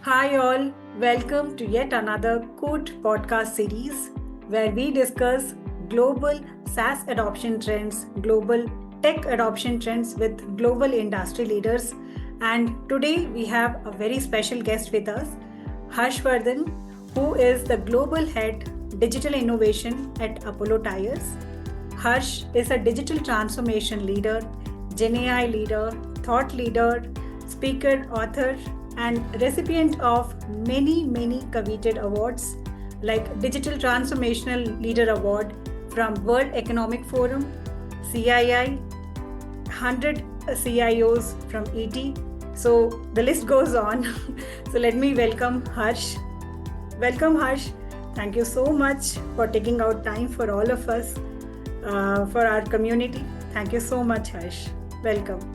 Hi, all. Welcome to yet another Koot podcast series where we discuss global SaaS adoption trends, global tech adoption trends with global industry leaders. And today we have a very special guest with us, Harsh Vardhan, who is the global head digital innovation at Apollo Tyres. Harsh is a digital transformation leader, GenAI leader, thought leader, speaker, author, and recipient of many coveted awards like Digital Transformational Leader Award from World Economic Forum, CII, 100 CIOs from ET. So the list goes on. So let me welcome Harsh. Welcome, Harsh. Thank you so much for taking out time for all of us, for our community. Thank you so much, Harsh. Welcome.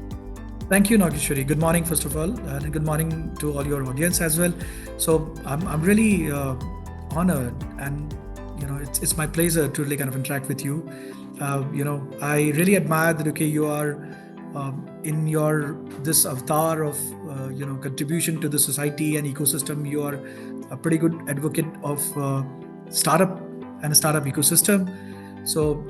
Thank you, Nageshwari. Good morning, first of all, and good morning to all your audience as well. So I'm really honored, and it's my pleasure to really kind of interact with you. I really admire that you are in your this avatar of contribution to the society and ecosystem. You are a pretty good advocate of startup and a startup ecosystem. So,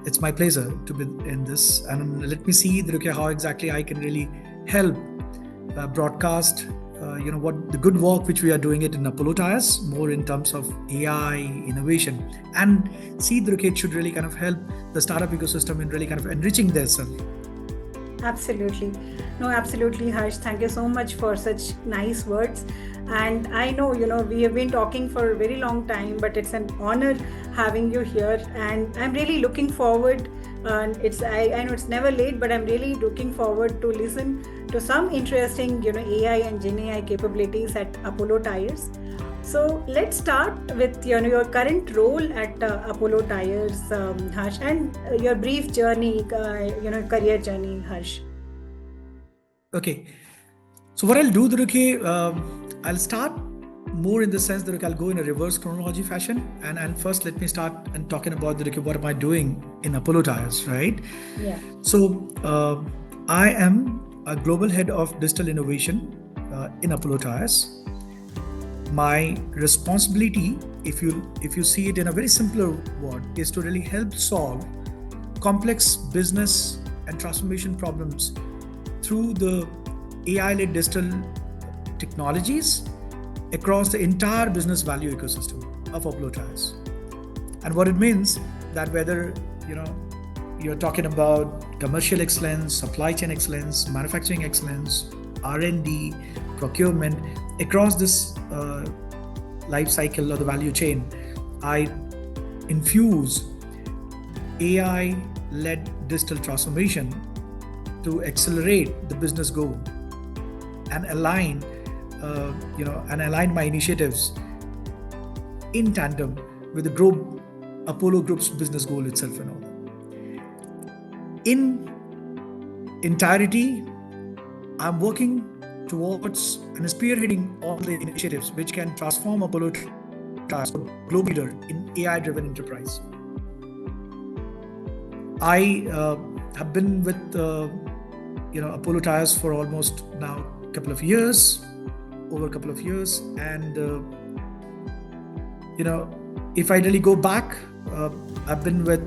it's my pleasure to be in this, and let me see that, how exactly I can really help broadcast, what the good work which we are doing it in Apollo Tyres, more in terms of AI innovation, and see that, it should really kind of help the startup ecosystem in really kind of enriching themselves. Absolutely. No, absolutely, Harsh. Thank you so much for such nice words. And I know, we have been talking for a very long time, but it's an honor having you here. And I'm really looking forward. And I know it's never late, but I'm really looking forward to listen to some interesting, AI and GenAI capabilities at Apollo Tyres. So let's start with your current role at Apollo Tyres, Harsh, and your brief journey, career journey, Harsh. Okay. So what I'll do, I'll start more in the sense that I'll go in a reverse chronology fashion, and first let me start and talking about what am I doing in Apollo Tyres, right? Yeah. So I am a global head of digital innovation in Apollo Tyres. My responsibility, if you see it in a very simpler word, is to really help solve complex business and transformation problems through the AI-led digital technologies across the entire business value ecosystem of Apollo Tyres. And what it means that whether you're talking about commercial excellence, supply chain excellence, manufacturing excellence, R&D, procurement, across this life cycle or the value chain, I infuse AI-led digital transformation to accelerate the business goal and align my initiatives in tandem with the Apollo Group's business goal itself and all. In entirety, I'm working towards and spearheading all the initiatives which can transform Apollo Tyres, a global leader in AI-driven enterprise. I have been with Apollo Tyres for almost now over a couple of years, and if I really go back, I've been with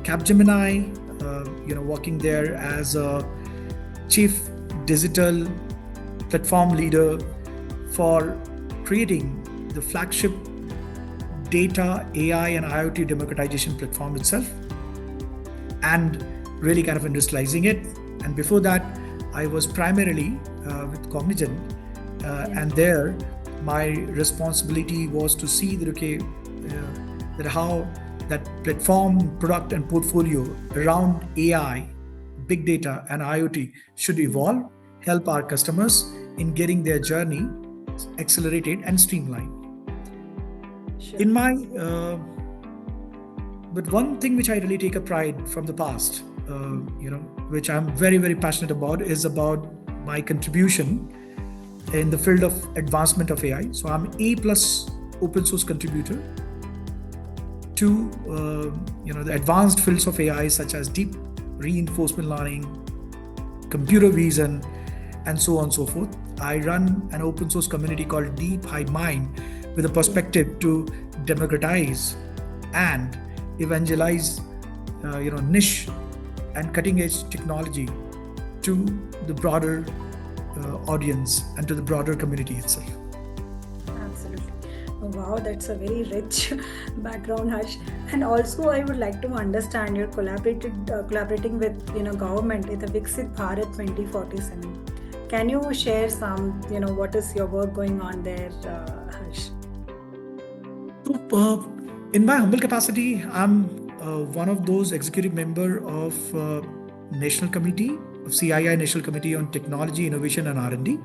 Capgemini, working there as a chief digital platform leader for creating the flagship data, AI, and IoT democratization platform itself, and really kind of industrializing it. And before that, I was primarily with Cognizant, and there my responsibility was to see that how that platform, product, and portfolio around AI, big data, and IoT should evolve, help our customers in getting their journey accelerated and streamlined. Sure. In my, but one thing which I really take a pride from the past, which I'm very passionate about, is about my contribution in the field of advancement of AI. So I'm A+ open source contributor to the advanced fields of AI such as deep reinforcement learning, computer vision, and so on and so forth. I run an open source community called Deep High Mind with a perspective to democratize and evangelize, niche and cutting edge technology to the broader audience and to the broader community itself. Absolutely. Oh, wow, that's a very rich background, Harsh. And also, I would like to understand you're collaborating with government in the Viksit Bharat 2047. Can you share some what is your work going on there, Harsh? So, in my humble capacity, I'm one of those executive member of National Committee of CII National Committee on Technology, Innovation and R&D,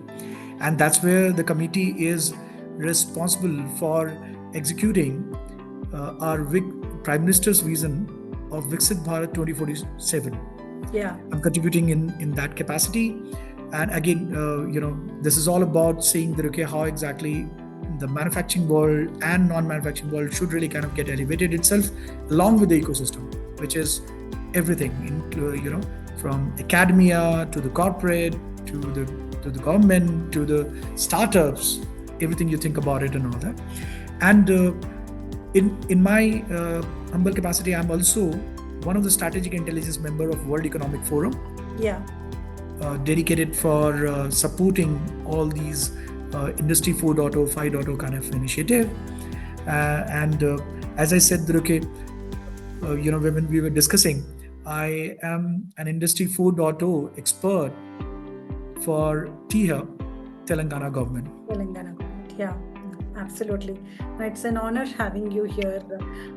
and that's where the committee is responsible for executing our Prime Minister's vision of Viksit Bharat 2047. Yeah, I'm contributing in that capacity, and again, this is all about seeing that how exactly the manufacturing world and non-manufacturing world should really kind of get elevated itself along with the ecosystem, which is everything, from academia to the corporate to the government to the startups, everything you think about it and all that. And in my humble capacity, I'm also one of the strategic intelligence member of World Economic Forum. Yeah. Dedicated for supporting all these Industry 4.0, 5.0 kind of initiative. And as I said, when we were discussing, I am an Industry 4.0 expert for TIHA, Telangana government. Telangana government, yeah, absolutely. It's an honor having you here,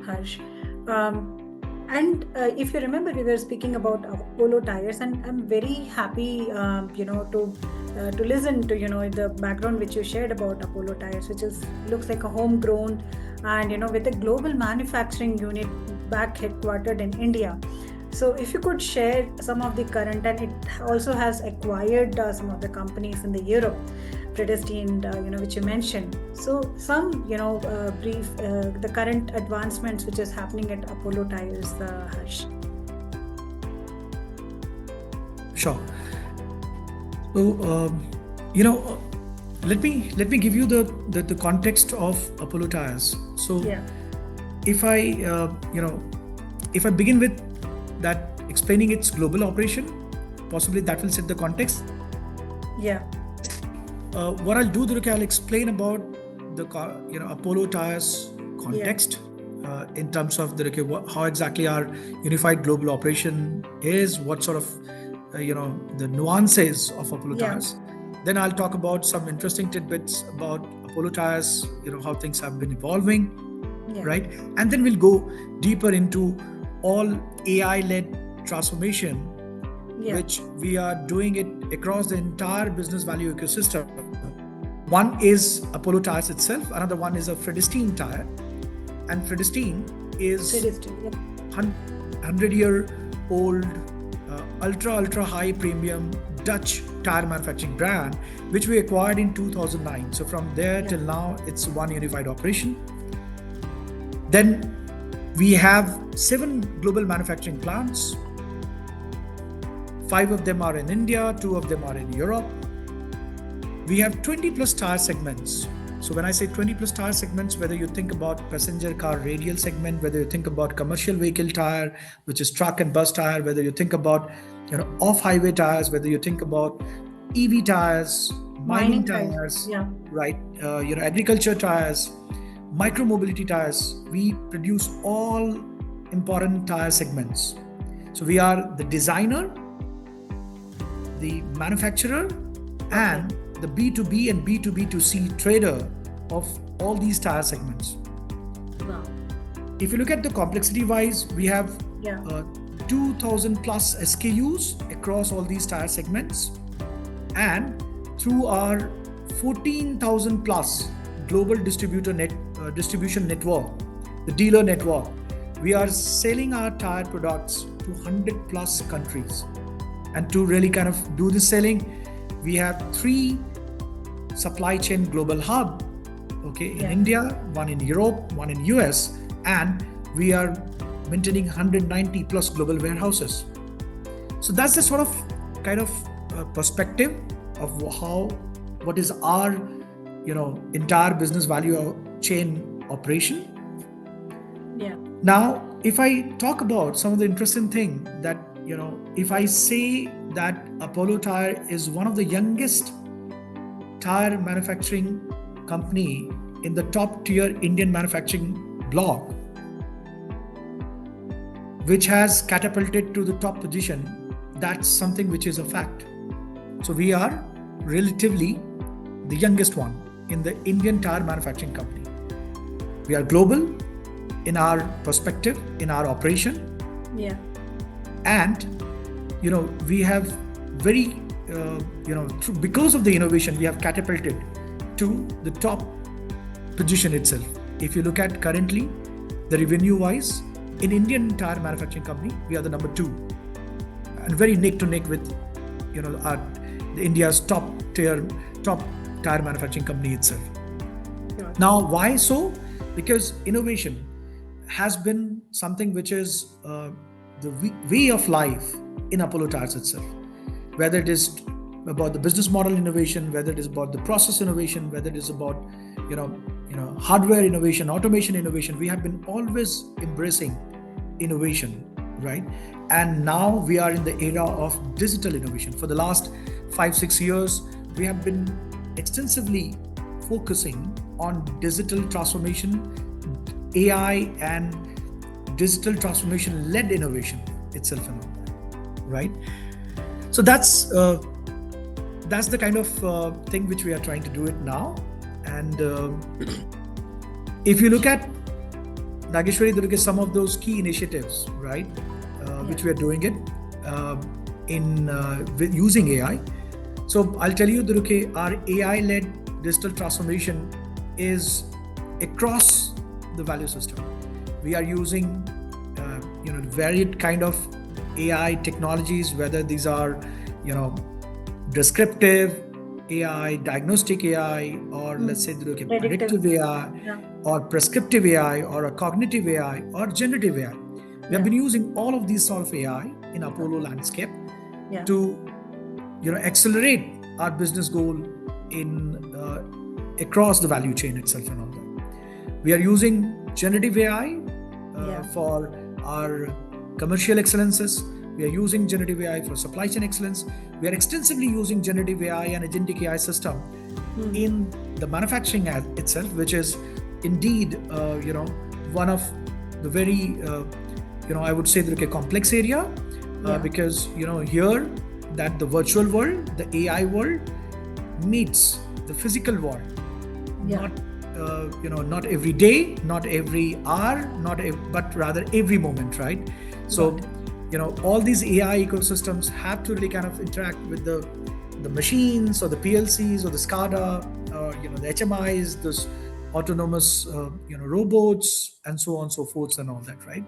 Harsh. And if you remember, we were speaking about Apollo Tyres, and I'm very happy, to listen to the background which you shared about Apollo Tyres, which looks like a homegrown and with a global manufacturing unit back headquartered in India. So if you could share some of the current, and it also has acquired some of the companies in the Europe, predestined, which you mentioned. So some, brief, the current advancements which is happening at Apollo Tyres, Harsh. Sure. So, let me give you the context of Apollo Tyres. So, Yeah. if I begin with that explaining its global operation, possibly that will set the context. Yeah. What I'll do, I'll explain about the Apollo Tyres context, in terms of how exactly our unified global operation is, what sort of the nuances of Apollo Yeah. Tyres. Then I'll talk about some interesting tidbits about Apollo Tyres, how things have been evolving, Yeah. right? And then we'll go deeper into all AI-led transformation, Yeah. which we are doing it across the entire business value ecosystem. One is Apollo Tyres itself, another one is a Predestined tire, and Predestined is Predestined, yeah. 100-year-old ultra high premium Dutch tire manufacturing brand, which we acquired in 2009. So from there till now, it's one unified operation. Then we have 7 global manufacturing plants. 5 of them are in India, 2 of them are in Europe. We have 20 plus tire segments. So when I say 20 plus tire segments, whether you think about passenger car radial segment, whether you think about commercial vehicle tire, which is truck and bus tire, whether you think about off-highway tires, whether you think about EV tires, mining tires, Yeah. right? Agriculture tires, micro mobility tires. We produce all important tire segments. So we are the designer, the manufacturer, and the B2B and B2B2C trader of all these tire segments. Wow. If you look at the complexity wise, we have Yeah. 2,000 plus SKUs across all these tire segments, and through our 14,000 plus global distribution network, the dealer network, we are selling our tire products to 100 plus countries. And to really kind of do the selling, we have 3 supply chain global hub, in India, one in Europe, one in US, and we are maintaining 190 plus global warehouses. So that's the sort of kind of perspective of how what is our, entire business value chain operation. Yeah. Now, if I talk about some of the interesting thing that, if I say that Apollo Tyre is one of the youngest tire manufacturing company in the top tier Indian manufacturing block, which has catapulted to the top position, that's something which is a fact. So we are relatively the youngest one in the Indian tire manufacturing company. We are global in our perspective, in our operation. Yeah. And, we have very, because of the innovation, we have catapulted to the top position itself. If you look at currently, the revenue wise, in Indian tire manufacturing company, we are the number 2 and very neck to neck with, the India's top tire manufacturing company itself. Sure. Now, why so? Because innovation has been something which is the way of life in Apollo Tyres itself. Whether it is about the business model innovation, whether it is about the process innovation, whether it is about hardware innovation, automation innovation, we have been always embracing innovation, right? And now we are in the era of digital innovation. For the last 5-6 years, we have been extensively focusing on digital transformation, AI and digital transformation led innovation itself and all that, right? So that's the kind of thing which we are trying to do it now. And if you look at Nageshwari, look at some of those key initiatives, right, which we are doing it with using AI. So I'll tell you that our AI-led digital transformation is across the value system. We are using varied kind of AI technologies, whether these are descriptive AI, diagnostic AI, or let's say predictive AI, or prescriptive AI, or a cognitive AI, or generative AI. We have been using all of these sort of AI in Apollo landscape to accelerate our business goal in across the value chain itself and all that. We are using generative AI for our commercial excellences. We are using generative AI for supply chain excellence. We are extensively using generative AI and agentic AI system in the manufacturing itself, which is indeed one of the very I would say a complex area because here that the virtual world, the AI world meets the physical world. Not every day, not every hour, but rather every moment, right? So all these AI ecosystems have to really kind of interact with the machines or the PLCs or the SCADA, the HMIs, those autonomous robots, and so on and so forth and all that, right?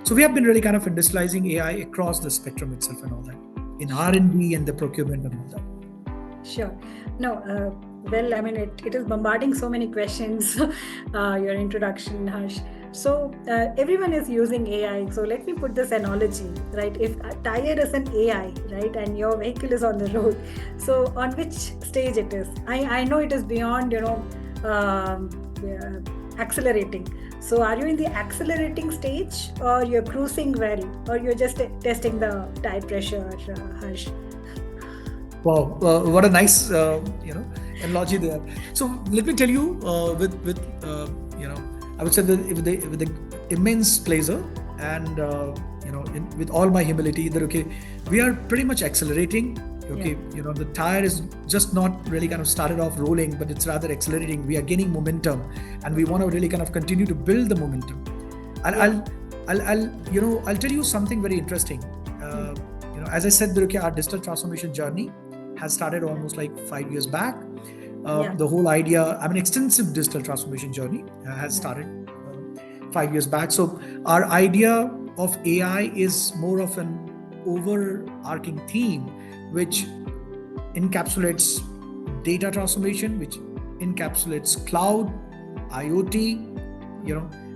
So we have been really kind of industrializing AI across the spectrum itself and all that, in R&D and the procurement and all that. Sure. No, well, I mean, it is bombarding so many questions, your introduction, Harsh. So everyone is using AI. So let me put this analogy, right? If a tire is an AI, right, and your vehicle is on the road, so on which stage it is? I know it is beyond, accelerating. So are you in the accelerating stage, or you're cruising well, or you're just testing the tire pressure, Harsh? Wow, what a nice analogy there. So let me tell you, I would say with the immense pleasure and with all my humility, that we are pretty much accelerating. The tire is just not really kind of started off rolling, but it's rather accelerating. We are gaining momentum, and we want to really kind of continue to build the momentum. I'll tell you something very interesting. As I said, our digital transformation journey has started almost like 5 years back. The whole idea, extensive digital transformation journey has started 5 years back. So our idea of AI is more of an overarching theme, which encapsulates data transformation, which encapsulates cloud, IoT,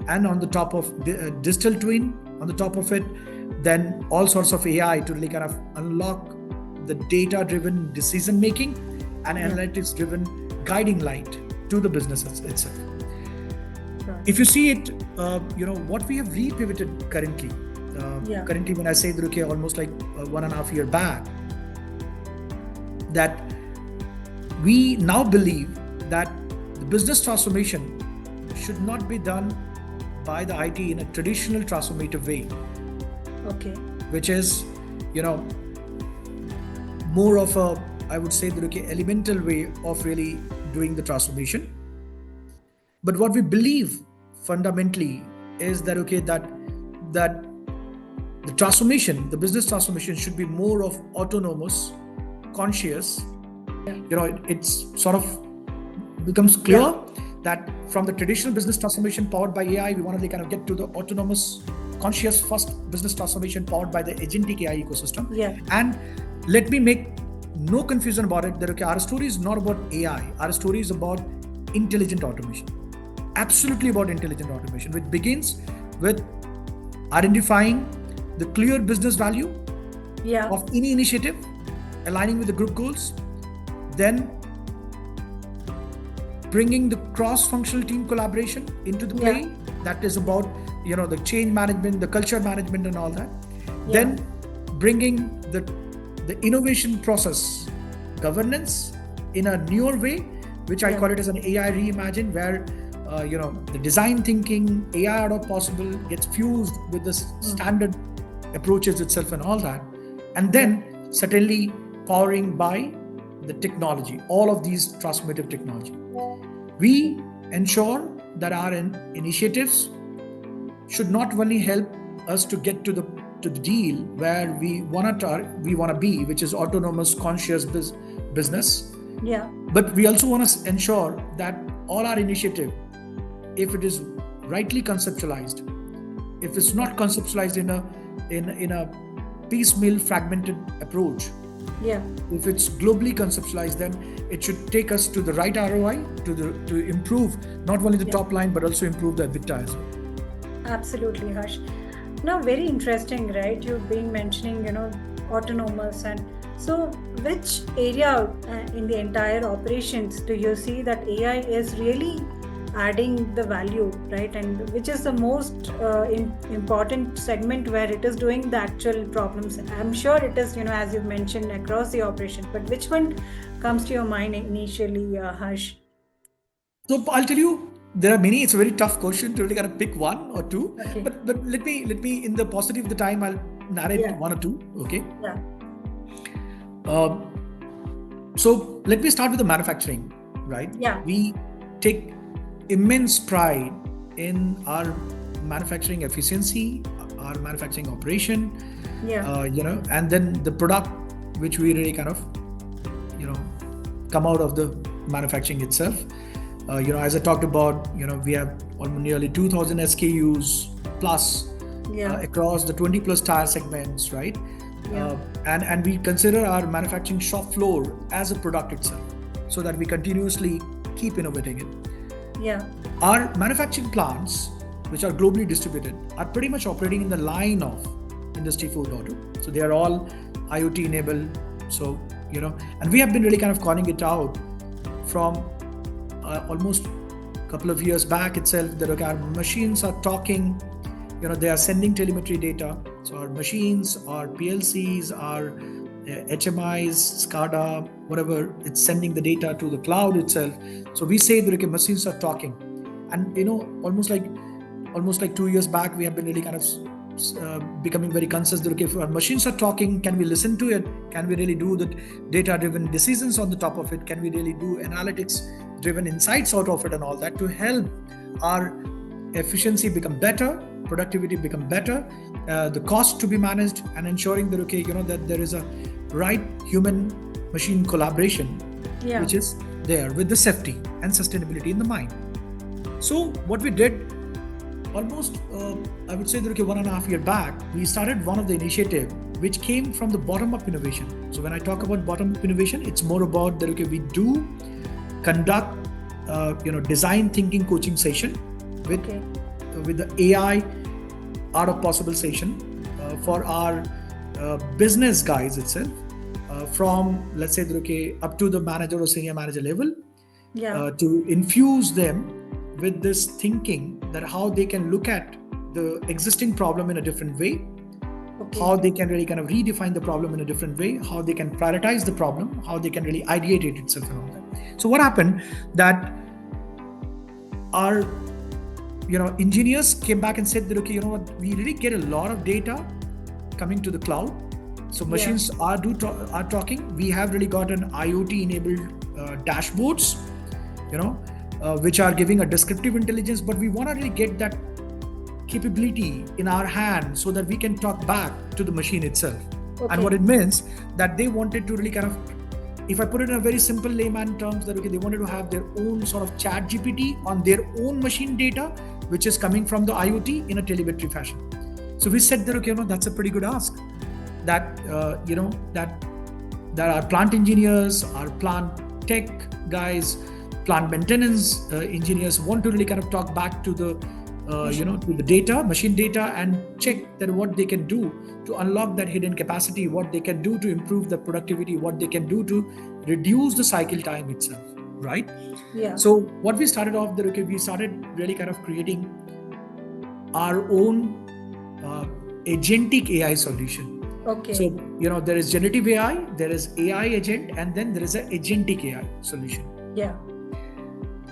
and on the top of digital twin, on the top of it, then all sorts of AI to really kind of unlock the data-driven decision making and Yeah. analytics driven guiding light to the business itself. Sure. If you see it, what we have repivoted currently, Yeah. currently when I say that, okay, almost like 1.5 year back, that we now believe that the business transformation should not be done by the IT in a traditional transformative way, Okay. which is, more of a, I would say that, okay, elemental way of really doing the transformation. But what we believe fundamentally is that, okay, that the transformation, the business transformation should be more of autonomous, conscious. It's sort of becomes clear that from the traditional business transformation powered by AI, we want to kind of get to the autonomous, conscious first business transformation powered by the agentic AI ecosystem. Yeah. And let me make no confusion about it that, okay, our story is not about AI. Our story is about intelligent automation. Absolutely about intelligent automation, which begins with identifying the clear business value Yeah. of any initiative, aligning with the group goals, then bringing the cross-functional team collaboration into the play. Yeah. That is about, the change management, the culture management and all that. Yeah. Then bringing the innovation process governance in a newer way, which I call it as an AI reimagined, where the design thinking, AI out of possible gets fused with the standard approaches itself and all that. And then certainly powering by the technology, all of these transformative technology. We ensure that our initiatives should not only help us to get to the deal where we want to be, which is autonomous, conscious business. Yeah. But we also want to ensure that all our initiative, if it is rightly conceptualized, if it's not conceptualized in a piecemeal, fragmented approach, Yeah. if it's globally conceptualized, then it should take us to the right ROI to improve not only the top line but also improve the EBITDA as well. Absolutely, Harsh. Now, very interesting, right? You've been mentioning, autonomous, and so which area in the entire operations do you see that AI is really adding the value, right? And which is the most important segment where it is doing the actual problems? I'm sure it is, as you've mentioned, across the operation, but which one comes to your mind initially, Harsh? So I'll tell you, there are many. It's a very tough question to really kind of pick one or two. Okay. But let me in the paucity of the time, I'll narrate one or two. Okay. Yeah. So let me start with the manufacturing, right? Yeah. We take immense pride in our manufacturing efficiency, our manufacturing operation, and then the product which we really kind of, come out of the manufacturing itself. As I talked about, we have almost nearly 2,000 SKUs plus across the 20 plus tire segments, right? Yeah. And we consider our manufacturing shop floor as a product itself, so that we continuously keep innovating it. Yeah. Our manufacturing plants, which are globally distributed, are pretty much operating in the line of Industry 4.0. So they are all IoT enabled. So, and we have been really kind of calling it out from almost a couple of years back itself, that our machines are talking, they are sending telemetry data. So our machines, our PLCs, our HMIs, SCADA, whatever, it's sending the data to the cloud itself. So we say that machines are talking. And almost like 2 years back, we have been really kind of becoming very conscious that if our machines are talking, can we listen to it? Can we really do the data-driven decisions on the top of it? Can we really do analytics-driven insights out of it and all that to help our efficiency become better, productivity become better, the cost to be managed, and ensuring that that there is a right human-machine collaboration, which is there with the safety and sustainability in the mind. So what we did, almost, I would say that 1.5 years back, we started one of the initiative which came from the bottom-up innovation. So when I talk about bottom-up innovation, it's more about that we do conduct, design thinking coaching session with the AI art of possible session for our business guys itself, from, let's say, okay, up to the manager or senior manager level, Yeah. to infuse them with this thinking that how they can look at the existing problem in a different way, Okay. how they can really kind of redefine the problem in a different way, how they can prioritize the problem, how they can really ideate it itself and all that. So what happened that our engineers came back and said that, okay, you know what, we really get a lot of data coming to the cloud. So machines are talking. We have really got an IoT enabled dashboards, which are giving a descriptive intelligence, but we want to really get that capability in our hand so that we can talk back to the machine itself. Okay. And what it means that they wanted to really kind of, if I put it in a very simple layman terms, that okay, they wanted to have their own sort of chat GPT on their own machine data, which is coming from the IoT in a telemetry fashion. So we said that, okay, that's a pretty good ask. That that our plant engineers, our plant tech guys, plant maintenance engineers want to really kind of talk back to the to the data, machine data, and check that what they can do to unlock that hidden capacity, what they can do to improve the productivity, what they can do to reduce the cycle time itself, right? Yeah. So what we started off, that okay, we started really kind of creating our own agentic AI solution. Okay. So there is generative AI, there is AI agent, and then there is an agentic AI solution. Yeah.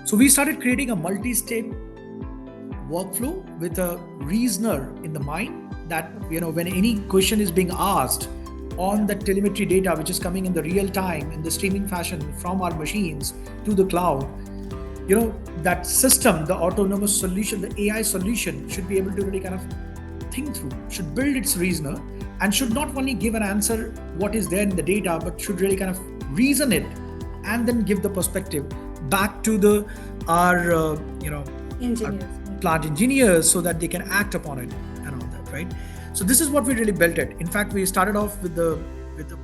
So we started creating a multi-step workflow with a reasoner in the mind, that when any question is being asked on the telemetry data, which is coming in the real time in the streaming fashion from our machines to the cloud, that system, the autonomous solution, the AI solution, should be able to really kind of think through, should build its reasoner, and should not only give an answer what is there in the data, but should really kind of reason it and then give the perspective back to our engineers, our plant engineers, so that they can act upon it and all that, right? So this is what we really built it. In fact, we started off with the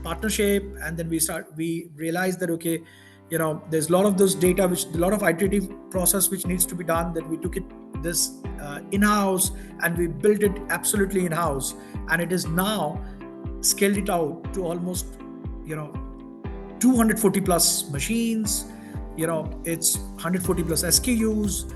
partnership, and then we realized that okay, there's a lot of those data, which a lot of iterative process which needs to be done, that we took this in-house, and we built it absolutely in-house, and it is now scaled it out to almost 240 plus machines. It's 140 plus SKUs,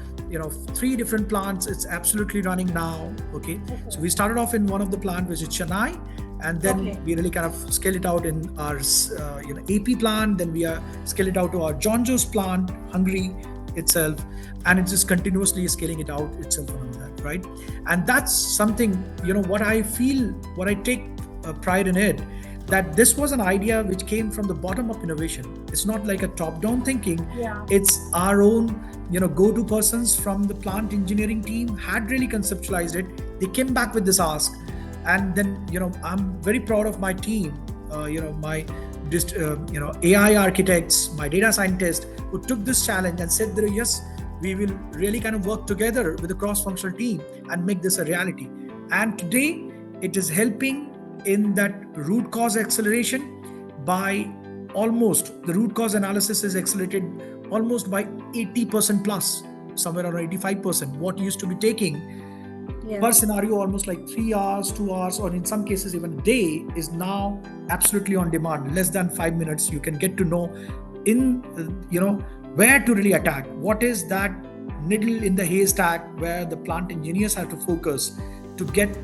3 different plants. It's absolutely running now. Okay. So we started off in one of the plant, which is Chennai, and then we really kind of scale it out in our AP plant. Then we scale it out to our John Joe's plant, Hungary itself, and it's just continuously scaling it out itself and all that, right? And that's something, what I feel, what I take pride in it, that this was an idea which came from the bottom up innovation. It's not like a top down thinking. Yeah. It's our own, go-to persons from the plant engineering team had really conceptualized it. They came back with this ask, and then, I'm very proud of my team, my AI architects, my data scientists, who took this challenge and said that yes, we will really kind of work together with a cross-functional team and make this a reality. And today it is helping in that root cause acceleration by almost, the root cause analysis is accelerated almost by 80% plus, somewhere around 85%. What used to be taking per scenario almost like 3 hours, 2 hours, or in some cases even a day, is now absolutely on demand. Less than 5 minutes, you can get to know in where to really attack. What is that needle in the haystack where the plant engineers have to focus to get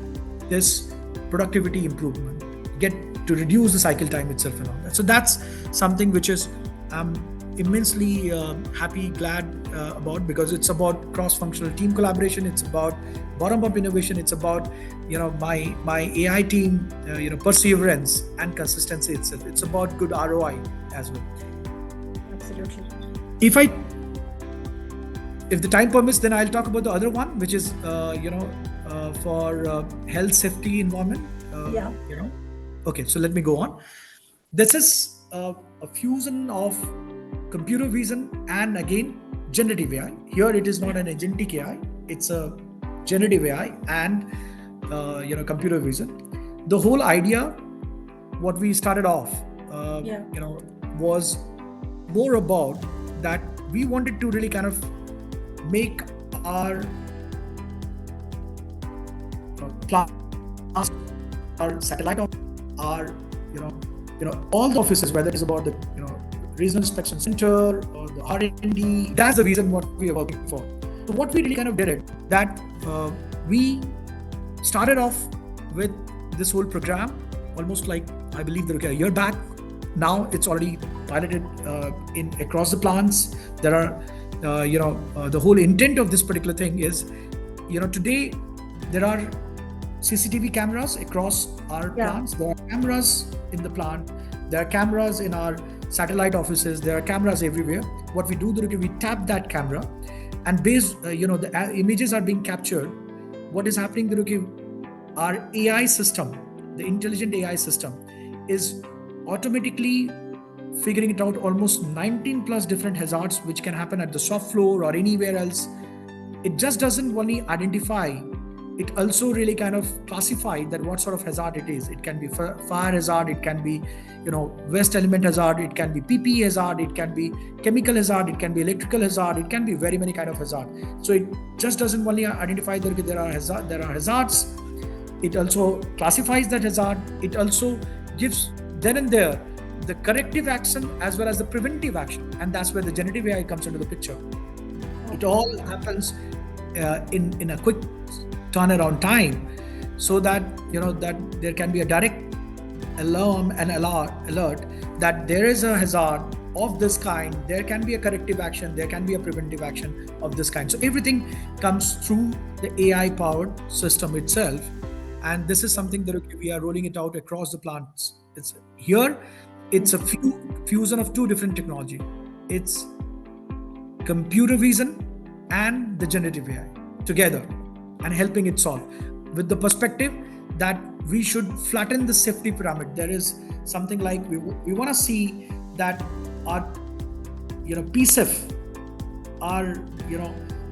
this productivity improvement, get to reduce the cycle time itself and all that. So that's something which is I'm immensely happy, glad about, because it's about cross-functional team collaboration. It's about bottom-up innovation. It's about my AI team perseverance and consistency itself. It's about good ROI as well. Absolutely. If the time permits, then I'll talk about the other one, which is for health, safety, environment. Okay, so let me go on. This is a fusion of computer vision and again generative AI. Here it is not an agentic AI; it's a generative AI and computer vision. The whole idea, what we started off, was more about that we wanted to really kind of make our our satellite, our all the offices, whether it is about the regional inspection center or the R&D. That's the reason what we are working for. So what we really kind of did it, that we started off with this whole program almost like, I believe that a year back. Now it's already piloted in across the plants. There are the whole intent of this particular thing is, today there are CCTV cameras across our plants. There are cameras in the plant. There are cameras in our satellite offices. There are cameras everywhere. What we do, we tap that camera, and based, the images are being captured. What is happening, our AI system, the intelligent AI system, is automatically figuring it out almost 19 plus different hazards which can happen at the shop floor or anywhere else. It just doesn't only identify, it also really kind of classify that what sort of hazard it is. It can be fire hazard, it can be waste element hazard, it can be PPE hazard, it can be chemical hazard, it can be electrical hazard, it can be very many kind of hazard. So it just doesn't only identify that there are hazards. It also classifies that hazard. It also gives then and there the corrective action as well as the preventive action, and that's where the generative AI comes into the picture. It all happens in a quick turnaround time, so that that there can be a direct alarm and alert that there is a hazard of this kind. There can be a corrective action, there can be a preventive action of this kind. So everything comes through the AI powered system itself, and this is something that we are rolling it out across the plants. It's a fusion of two different technology. It's computer vision and the generative AI together, and helping it solve with the perspective that we should flatten the safety pyramid. There is something like we want to see that our PSIF, our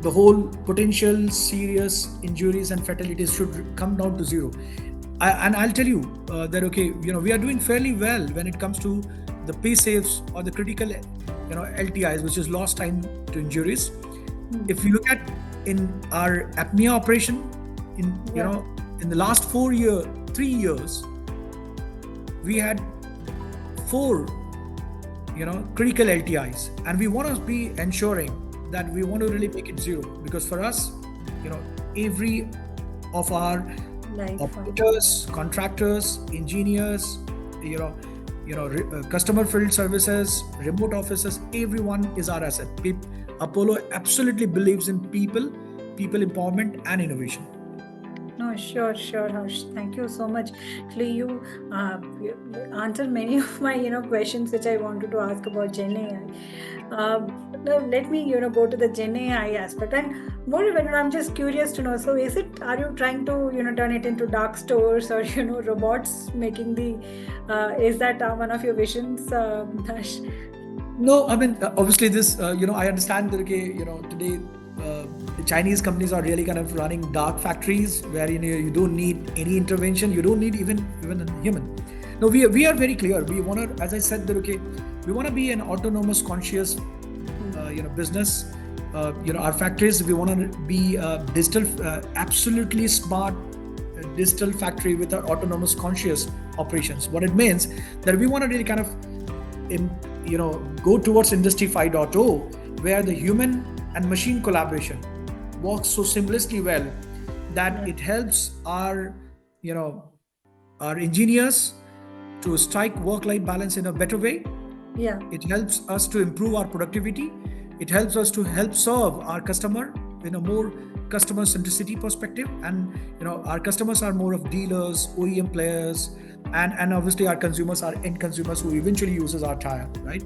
the whole potential serious injuries and fatalities should come down to zero. I'll tell you that we are doing fairly well when it comes to the PSAFs or the critical LTIs, which is lost time to injuries. If you look at in our apnea operation, in the last 3 years, we had 4 critical LTIs, and we want to be ensuring that we want to really make it zero, because for us, every of our operators, contractors, engineers, customer field services, remote offices, everyone is our asset. Apollo absolutely believes in people empowerment and innovation. No, sure, Harsh. Thank you so much. Actually, you answered many of my questions which I wanted to ask about GenAI. Now let me go to the GenAI aspect, and moreover, I'm just curious to know. So, are you trying to turn it into dark stores, or robots making the? Is that one of your visions, Harsh? No, I mean obviously this. I understand that today. The Chinese companies are really kind of running dark factories where you don't need any intervention, you don't need even a human. No, we are very clear. We want to, as I said, that we want to be an autonomous, conscious, business. Our factories, we want to be digital, absolutely smart digital factory with our autonomous, conscious operations. What it means that we want to really kind of, go towards Industry 5.0, where the human and machine collaboration works so seamlessly well that it helps our engineers to strike work-life balance in a better way. Yeah. It helps us to improve our productivity. It helps us to help serve our customer in a more customer centricity perspective. And our customers are more of dealers, OEM players, and obviously our consumers are end consumers who eventually uses our tire, right?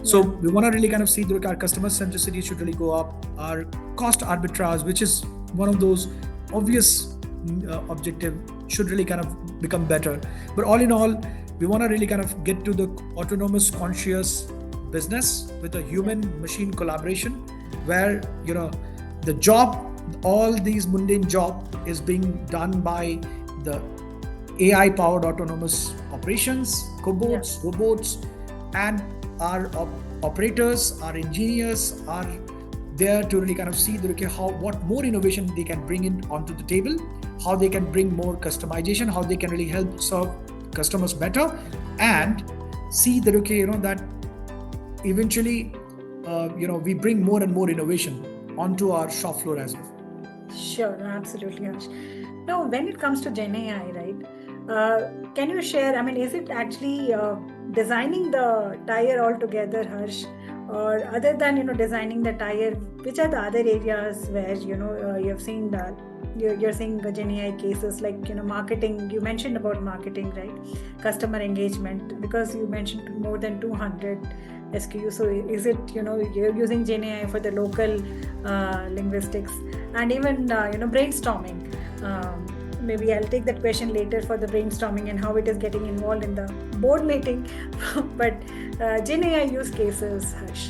So we want to really kind of see that our customer centricity should really go up. Our cost arbitrage, which is one of those obvious objective, should really kind of become better. But all in all, we want to really kind of get to the autonomous, conscious business with a human machine collaboration, where the job, all these mundane job is being done by the AI powered autonomous operations, cobots, robots, and our operators, our engineers are there to really kind of see what more innovation they can bring in onto the table, how they can bring more customization, how they can really help serve customers better, and see that, okay, that eventually, we bring more and more innovation onto our shop floor as well. Sure, absolutely, Harsh. Now, when it comes to Gen AI, right? Can you share? I mean, is it actually designing the tire altogether, Harsh, or other than designing the tire? Which are the other areas where you have seen that you're seeing the Gen AI cases like marketing? You mentioned about marketing, right? Customer engagement, because you mentioned more than 200 SKU. So is it you're using Gen AI for the local linguistics and even brainstorming? Maybe I'll take that question later for the brainstorming and how it is getting involved in the board meeting. But Gen AI use cases, Harsh.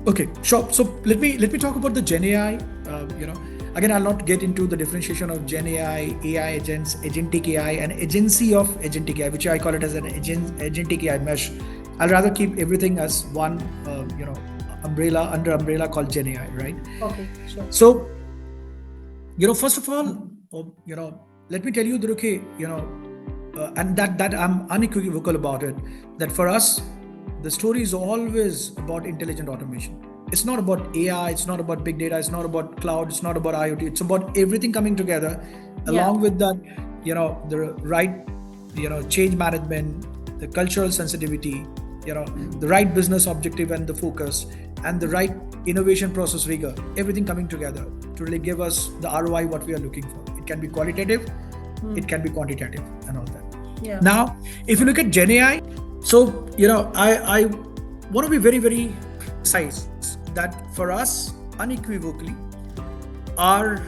Okay, sure. So let me talk about the Gen AI. Again, I'll not get into the differentiation of Gen AI agents, agentic AI, and agency of agentic AI, which I call it as an agentic AI mesh. I'll rather keep everything as one, umbrella called Gen AI, right? Okay, sure. So, first of all, let me tell you that, okay, and that I'm unequivocal about it, that for us, the story is always about intelligent automation. It's not about AI, it's not about big data, it's not about cloud, it's not about IoT, it's about everything coming together, along with that, the right, change management, the cultural sensitivity, the right business objective and the focus, and the right innovation process rigor, everything coming together to really give us the ROI what we are looking for. It can be qualitative, it can be quantitative, and all that. Yeah. Now, if you look at Gen AI, so I want to be very, very precise that for us, unequivocally, our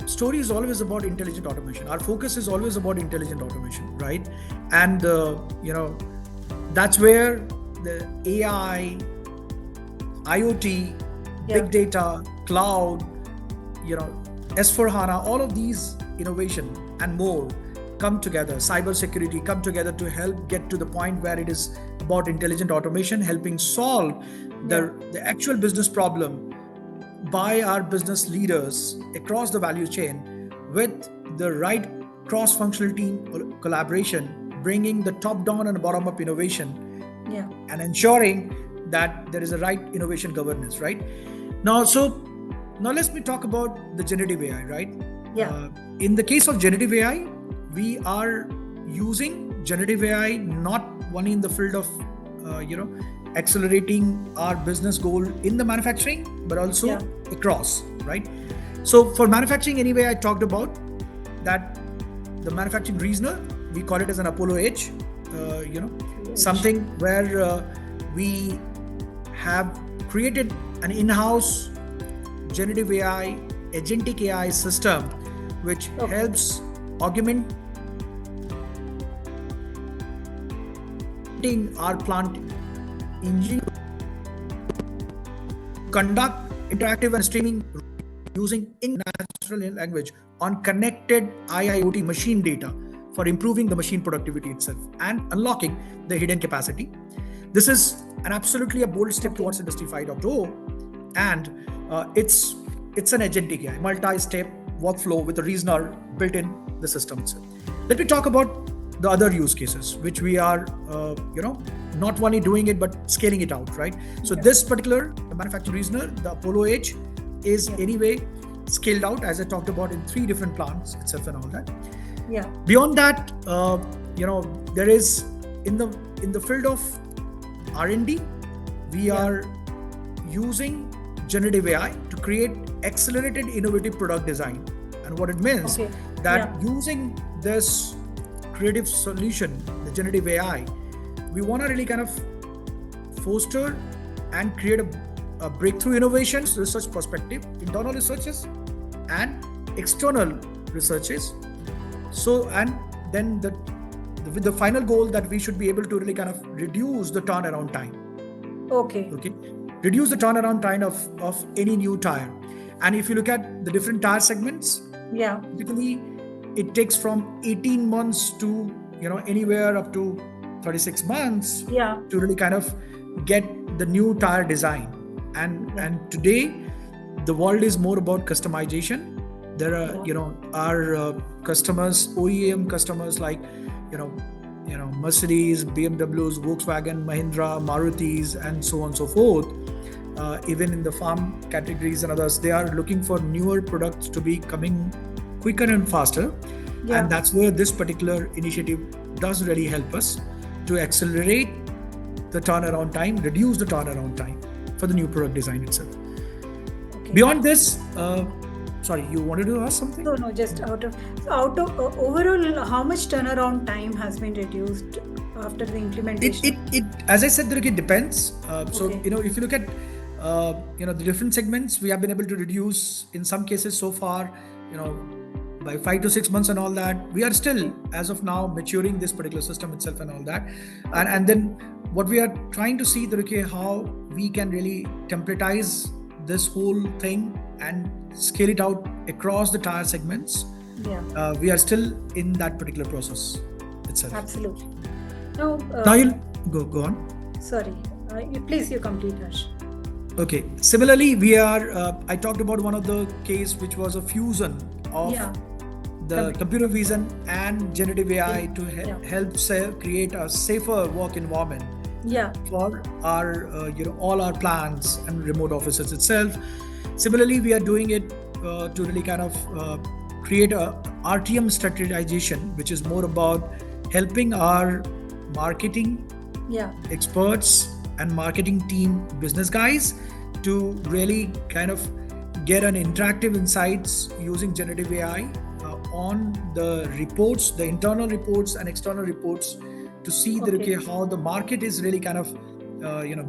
story is always about intelligent automation. Our focus is always about intelligent automation, right? And that's where the AI, IoT, big data, cloud, S4HANA, all of these innovation and more come together, cybersecurity come together to help get to the point where it is about intelligent automation, helping solve the actual business problem by our business leaders across the value chain with the right cross-functional team collaboration, bringing the top-down and bottom-up innovation, and ensuring that there is a right innovation governance, right? Now let me talk about the generative AI, right? In the case of generative AI, we are using generative AI not only in the field of accelerating our business goal in the manufacturing, but also across, right? So for manufacturing anyway, I talked about that the manufacturing reasoner, we call it as an Apollo Edge, something where we have created an in-house generative AI, agentic AI system, which helps augmenting our plant engineering, conduct interactive and streaming using in natural language on connected IIoT machine data for improving the machine productivity itself and unlocking the hidden capacity. This is absolutely a bold step towards Industry 5.0, and it's an agentic AI, multi-step workflow with a reasoner built in the system itself. Let me talk about the other use cases, which we are, not only doing it, but scaling it out, right? So this particular manufacturing reasoner, the Apollo Edge, is anyway scaled out, as I talked about, in 3 different plants itself and all that. Beyond that, there is in the field of R&D, we are using generative AI to create accelerated innovative product design. And what it means that using this creative solution, the generative AI, we want to really kind of foster and create a breakthrough innovations research perspective, internal researches and external researches. So, and then with the final goal that we should be able to really kind of reduce the turnaround time. Reduce the turnaround time of any new tire. And if you look at the different tire segments, typically it takes from 18 months to anywhere up to 36 months to really kind of get the new tire design. And today the world is more about customization. There are our customers, OEM customers like Mercedes, BMWs, Volkswagen, Mahindra, Marutis, and so on and so forth. Even in the farm categories and others, they are looking for newer products to be coming quicker and faster. Yeah. And that's where this particular initiative does really help us to accelerate the turnaround time, reduce the turnaround time for the new product design itself. Okay. Beyond this, sorry, you wanted to ask something? No, just out of overall, how much turnaround time has been reduced after the implementation? It as I said, it depends. So Okay. if you look at the different segments, we have been able to reduce in some cases so far, by 5 to 6 months and all that. We are still, as of now, maturing this particular system itself and all that. And then what we are trying to see, how we can really templatize this whole thing and scale it out across the tire segments. Yeah. We are still in that particular process itself. Absolutely. Now you'll go on. Sorry. You complete, Harsh. Okay. Similarly, we are. I talked about one of the case which was a fusion of the computer vision and generative AI to help create a safer work environment. Yeah. For our all our plants and remote offices itself. Similarly, we are doing it to really kind of create a RTM strategization, which is more about helping our marketing experts and marketing team business guys to really kind of get an interactive insights using generative AI on the reports, the internal reports and external reports, to see that how the market is really kind of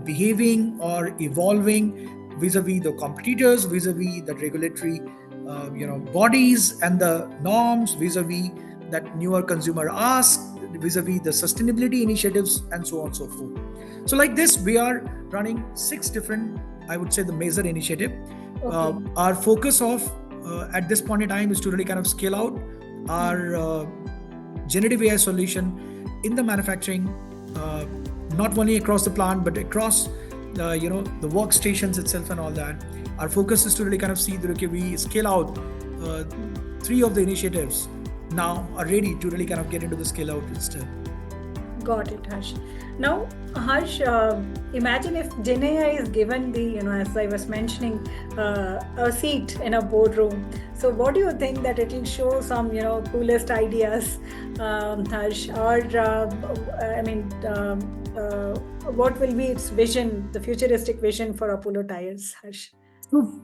behaving or evolving vis-a-vis the competitors, vis-a-vis the regulatory bodies and the norms, vis-a-vis that newer consumer ask, vis-a-vis the sustainability initiatives, and so on and so forth. So like this, we are running 6 different, I would say, the major initiative. Our focus of at this point in time is to really kind of scale out our generative AI solution in the manufacturing, not only across the plant but across the workstations itself and all that. Our focus is to really kind of see that we scale out 3 of the initiatives now are ready to really kind of get into the scale out instead. Got it, Harsh. Now, Harsh, imagine if GenAI is given the, as I was mentioning, a seat in a boardroom. So what do you think that it will show some, coolest ideas, Harsh? Or, what will be its vision, the futuristic vision for Apollo Tyres, Harsh? So,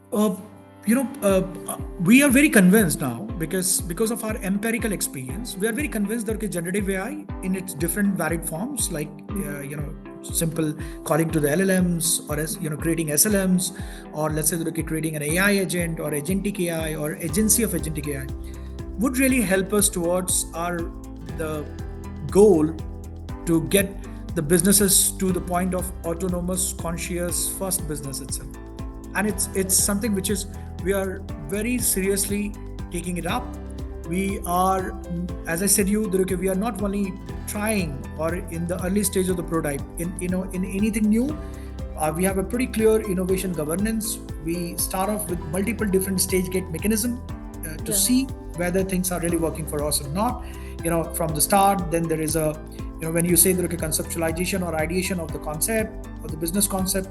we are very convinced now because of our empirical experience. We are very convinced that generative AI in its different varied forms, like simple calling to the LLMs, or as creating SLMs, or let's say that creating an AI agent or agentic AI or agency of agentic AI, would really help us towards the goal to get the businesses to the point of autonomous, conscious first business itself. And it's something which is, we are very seriously taking it up. We are, as I said we are not only trying or in the early stage of the prototype in anything new. We have a pretty clear innovation governance. We start off with multiple different stage gate mechanism to see whether things are really working for us or not. From the start, then there is a when you say that conceptualization or ideation of the concept or the business concept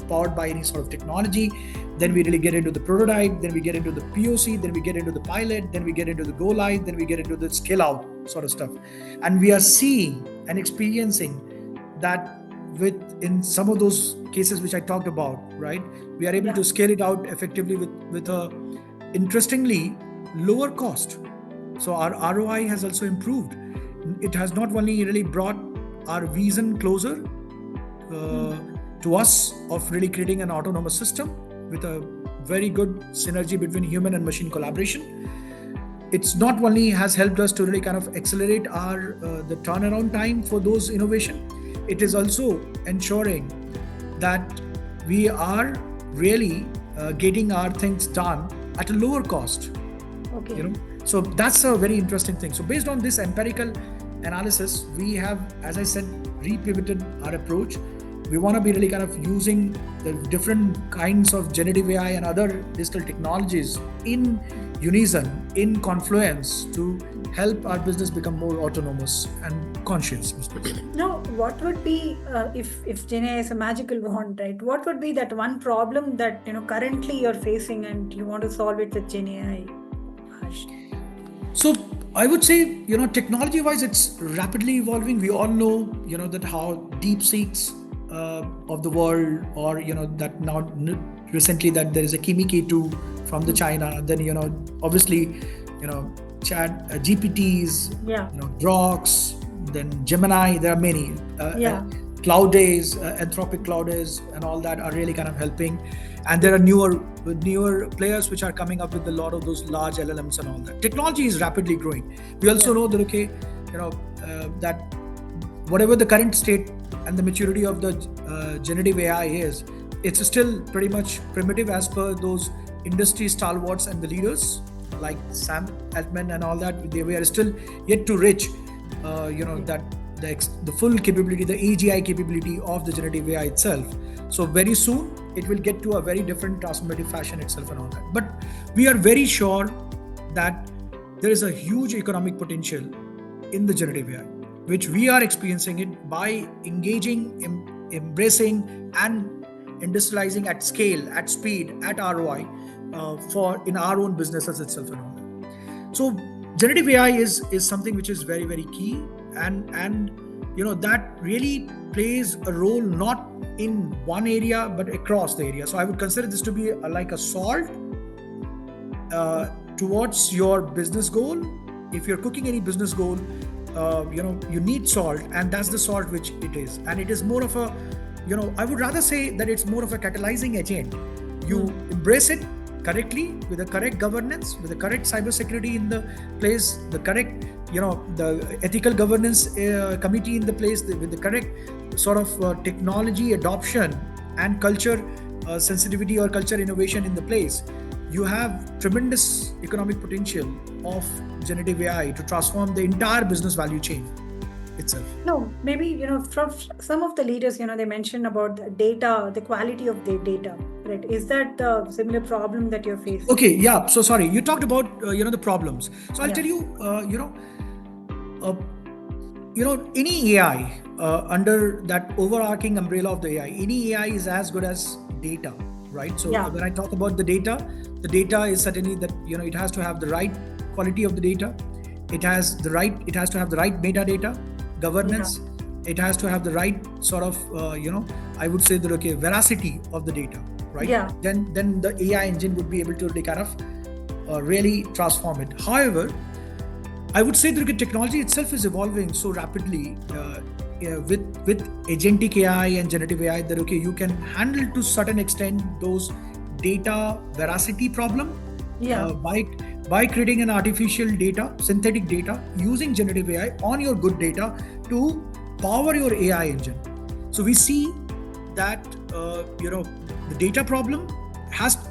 powered by any sort of technology, then we really get into the prototype, then we get into the POC, then we get into the pilot, then we get into the go live, then we get into the scale out sort of stuff. And we are seeing and experiencing that in some of those cases which I talked about, right? We are able to scale it out effectively with a interestingly lower cost. So our ROI has also improved. It has not only really brought our vision closer to us of really creating an autonomous system with a very good synergy between human and machine collaboration. It's not only has helped us to really kind of accelerate our the turnaround time for those innovation. It is also ensuring that we are really getting our things done at a lower cost. So that's a very interesting thing. So based on this empirical analysis, we have, as I said, repivoted our approach. We want to be really kind of using the different kinds of generative AI and other digital technologies in unison, in confluence to help our business become more autonomous and conscious. Now, what would be if GenAI is a magical wand, right? What would be that one problem that currently you're facing and you want to solve it with GenAI, Harsh? So I would say, technology-wise, it's rapidly evolving. We all know, that how deep seeks of the world, or that now recently that there is a Kimi K2 from the China. Then obviously, Chat GPTs, Drox, then Gemini. There are many. Cloud Days, Anthropic Cloud Days, and all that are really kind of helping. And there are newer players which are coming up with a lot of those large LLMs and all that. Technology is rapidly growing. We also know that that whatever the current state and the maturity of the generative AI is, it's still pretty much primitive as per those industry stalwarts and the leaders like Sam Altman and all that. We are still yet to reach that the full capability, the AGI capability of the generative AI itself. So very soon it will get to a very different transformative fashion itself and all that. But we are very sure that there is a huge economic potential in the generative AI, which we are experiencing it by engaging, embracing, and industrializing at scale, at speed, at ROI for in our own businesses itself and all that. So generative AI is something which is very, very key, and that really plays a role not in one area but across the area. So I would consider this to be like a salt towards your business goal. If you're cooking any business goal, you need salt, and that's the salt which it is. And it is more of a, I would rather say that it's more of a catalyzing agent. You embrace it correctly with the correct governance, with the correct cybersecurity in the place, the correct, the ethical governance committee in the place, with the correct sort of technology adoption and culture sensitivity or culture innovation in the place. You have tremendous economic potential of generative AI to transform the entire business value chain itself. No, maybe, from some of the leaders, they mentioned about the data, the quality of the data, right? Is that the similar problem that you're facing? Okay, yeah. So sorry, you talked about, the problems. So I'll tell you, any AI under that overarching umbrella of the AI, any AI is as good as data, right? So when I talk about the data is certainly that, it has to have the right quality of the data. It has to have the right metadata governance. It has to have the right sort of, I would say that, veracity of the data, right? Then the AI engine would be able to kind of really transform it. However, I would say that technology itself is evolving so rapidly with agentic AI and generative AI that you can handle to certain extent those data veracity problem by creating an artificial data, synthetic data, using generative AI on your good data to power your AI engine. So we see that the data problem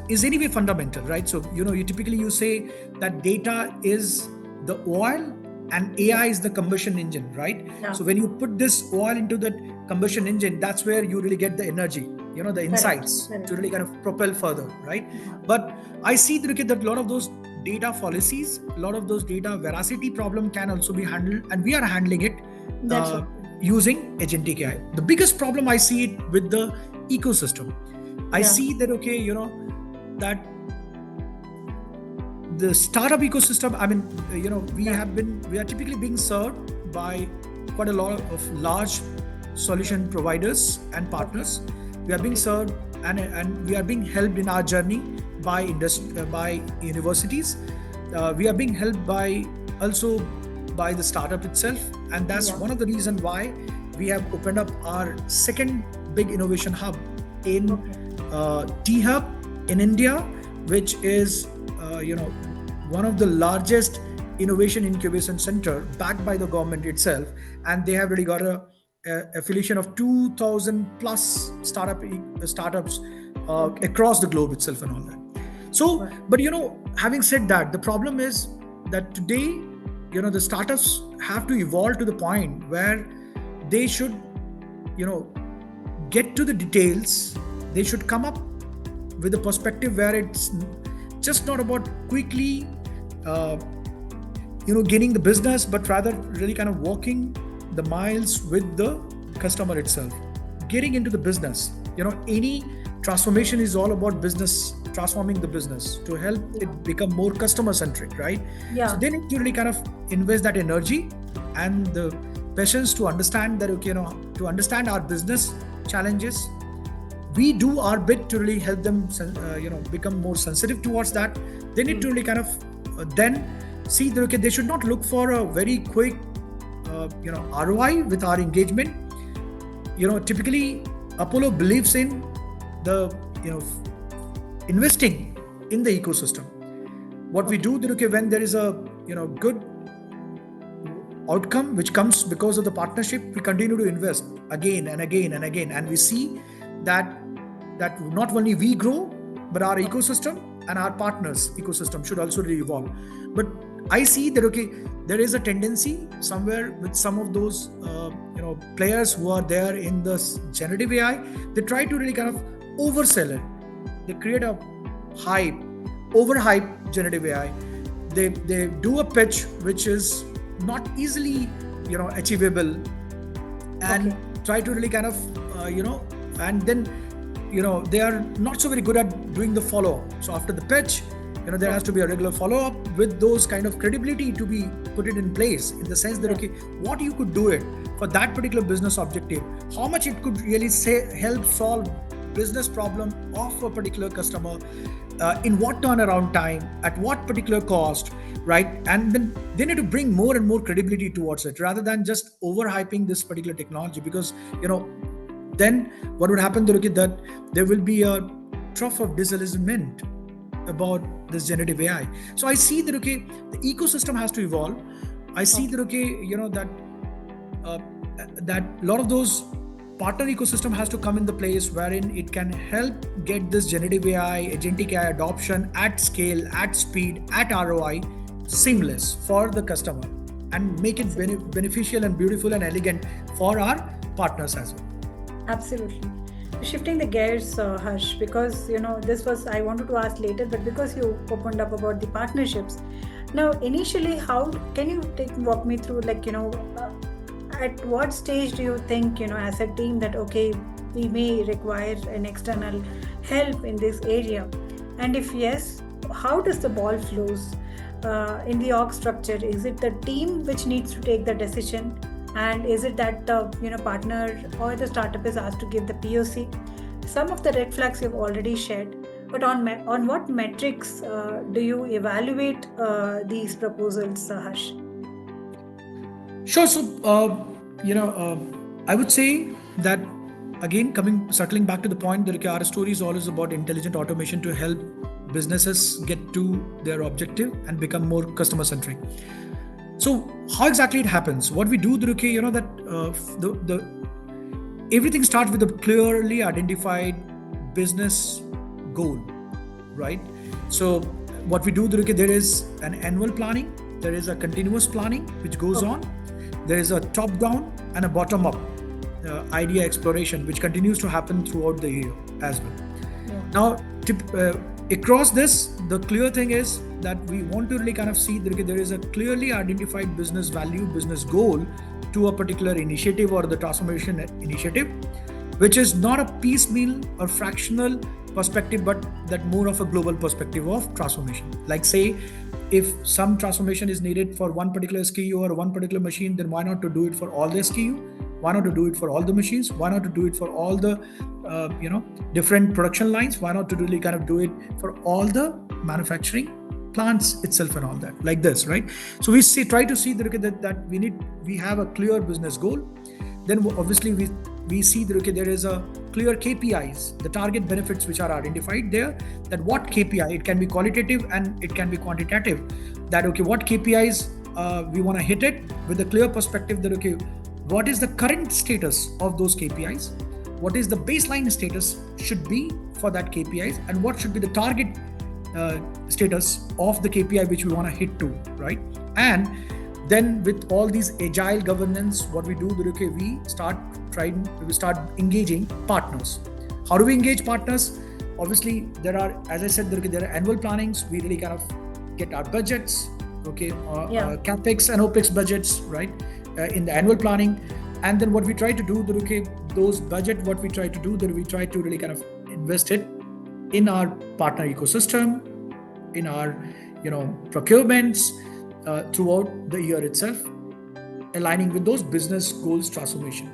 is anyway fundamental, right? So you typically say that data is the oil and AI is the combustion engine, right? So when you put this oil into that combustion engine, that's where you really get the energy, the insights to really kind of propel further, right? But I see that a lot of those data fallacies, a lot of those data veracity problem can also be handled, and we are handling it using agentic AI. The biggest problem I see it with the ecosystem. I see that that the startup ecosystem, I mean, we are typically being served by quite a lot of large solution providers and partners. We are being served and we are being helped in our journey by universities. We are being helped also by the startup itself, and that's one of the reasons why we have opened up our second big innovation hub in T-Hub in India, which is one of the largest innovation incubation center backed by the government itself, and they have really got a affiliation of 2,000 plus startups across the globe itself and all that. So, but having said that, the problem is that today, the startups have to evolve to the point where they should, get to the details. They should come up with a perspective where it's just not about quickly uh, gaining the business, but rather really kind of walking the miles with the customer itself, getting into the business. Any transformation is all about business, transforming the business to help it become more customer centric, right? Yeah. So they need to really kind of invest that energy and the patience to understand that, to understand our business challenges. We do our bit to really help them, become more sensitive towards that. They need to really kind of then see that, they should not look for a very quick, ROI with our engagement. Typically Apollo believes in the, investing in the ecosystem. What we do, when there is a, good outcome which comes because of the partnership, we continue to invest again and again and again, and we see that not only we grow, but our ecosystem and our partners ecosystem should also really evolve. But I see that there is a tendency somewhere with some of those players who are there in this generative AI. They try to really kind of oversell it. They create a hype, overhype generative AI. They do a pitch which is not easily achievable, and try to really kind of and then they are not so very good at doing the follow. So after the pitch, there has to be a regular follow-up with those kind of credibility to be put it in place, in the sense that what you could do it for that particular business objective, how much it could really help solve business problem of a particular customer, in what turnaround time, at what particular cost, right? And then they need to bring more and more credibility towards it, rather than just overhyping this particular technology. Because then what would happen, that there will be a trough of disillusionment about this generative AI. So I see that the ecosystem has to evolve. I see that that a lot of those partner ecosystem has to come in the place wherein it can help get this generative AI, agentic AI adoption at scale, at speed, at ROI seamless for the customer, and make it beneficial and beautiful and elegant for our partners as well. Absolutely. Shifting the gears, Harsh, because this was I wanted to ask later, but because you opened up about the partnerships. Now, initially, how can you walk me through, at what stage do you think, as a team, that we may require an external help in this area, and if yes, how does the ball flows in the org structure? Is it the team which needs to take the decision? And is it that the partner or the startup is asked to give the POC? Some of the red flags you've already shared, but on what metrics do you evaluate these proposals, Harsh? Sure. So I would say that, again, circling back to the point that our story is always about intelligent automation to help businesses get to their objective and become more customer centric. So how exactly it happens? What we do, that everything starts with a clearly identified business goal, right? So what we do, there is an annual planning, there is a continuous planning which goes on, there is a top-down and a bottom-up idea exploration which continues to happen throughout the year as well. Now, across this, the clear thing is that we want to really kind of see that there is a clearly identified business value, business goal to a particular initiative or the transformation initiative, which is not a piecemeal or fractional perspective, but that more of a global perspective of transformation. Like, say, if some transformation is needed for one particular SKU or one particular machine, then why not to do it for all the SKU? Why not to do it for all the machines? Why not to do it for all the different production lines? Why not to really kind of do it for all the manufacturing plants itself and all that, like this, right? So we try to see that we have a clear business goal. Then obviously we see that there is a clear KPIs, the target benefits which are identified there. That what KPI, it can be qualitative and it can be quantitative. That what KPIs we want to hit it with a clear perspective that what is the current status of those KPIs? What is the baseline status should be for that KPIs, and what should be the target status of the KPI which we want to hit to, right? And then with all these agile governance, what we do, we start engaging partners. How do we engage partners? Obviously, there are, as I said, there are annual plannings. We really kind of get our budgets, okay, capex and opex budgets, right, in the annual planning. And then what we try to do, that okay, those budget, what we try to do, that we try to really kind of invest it in our partner ecosystem, in our procurements throughout the year itself, aligning with those business goals transformation.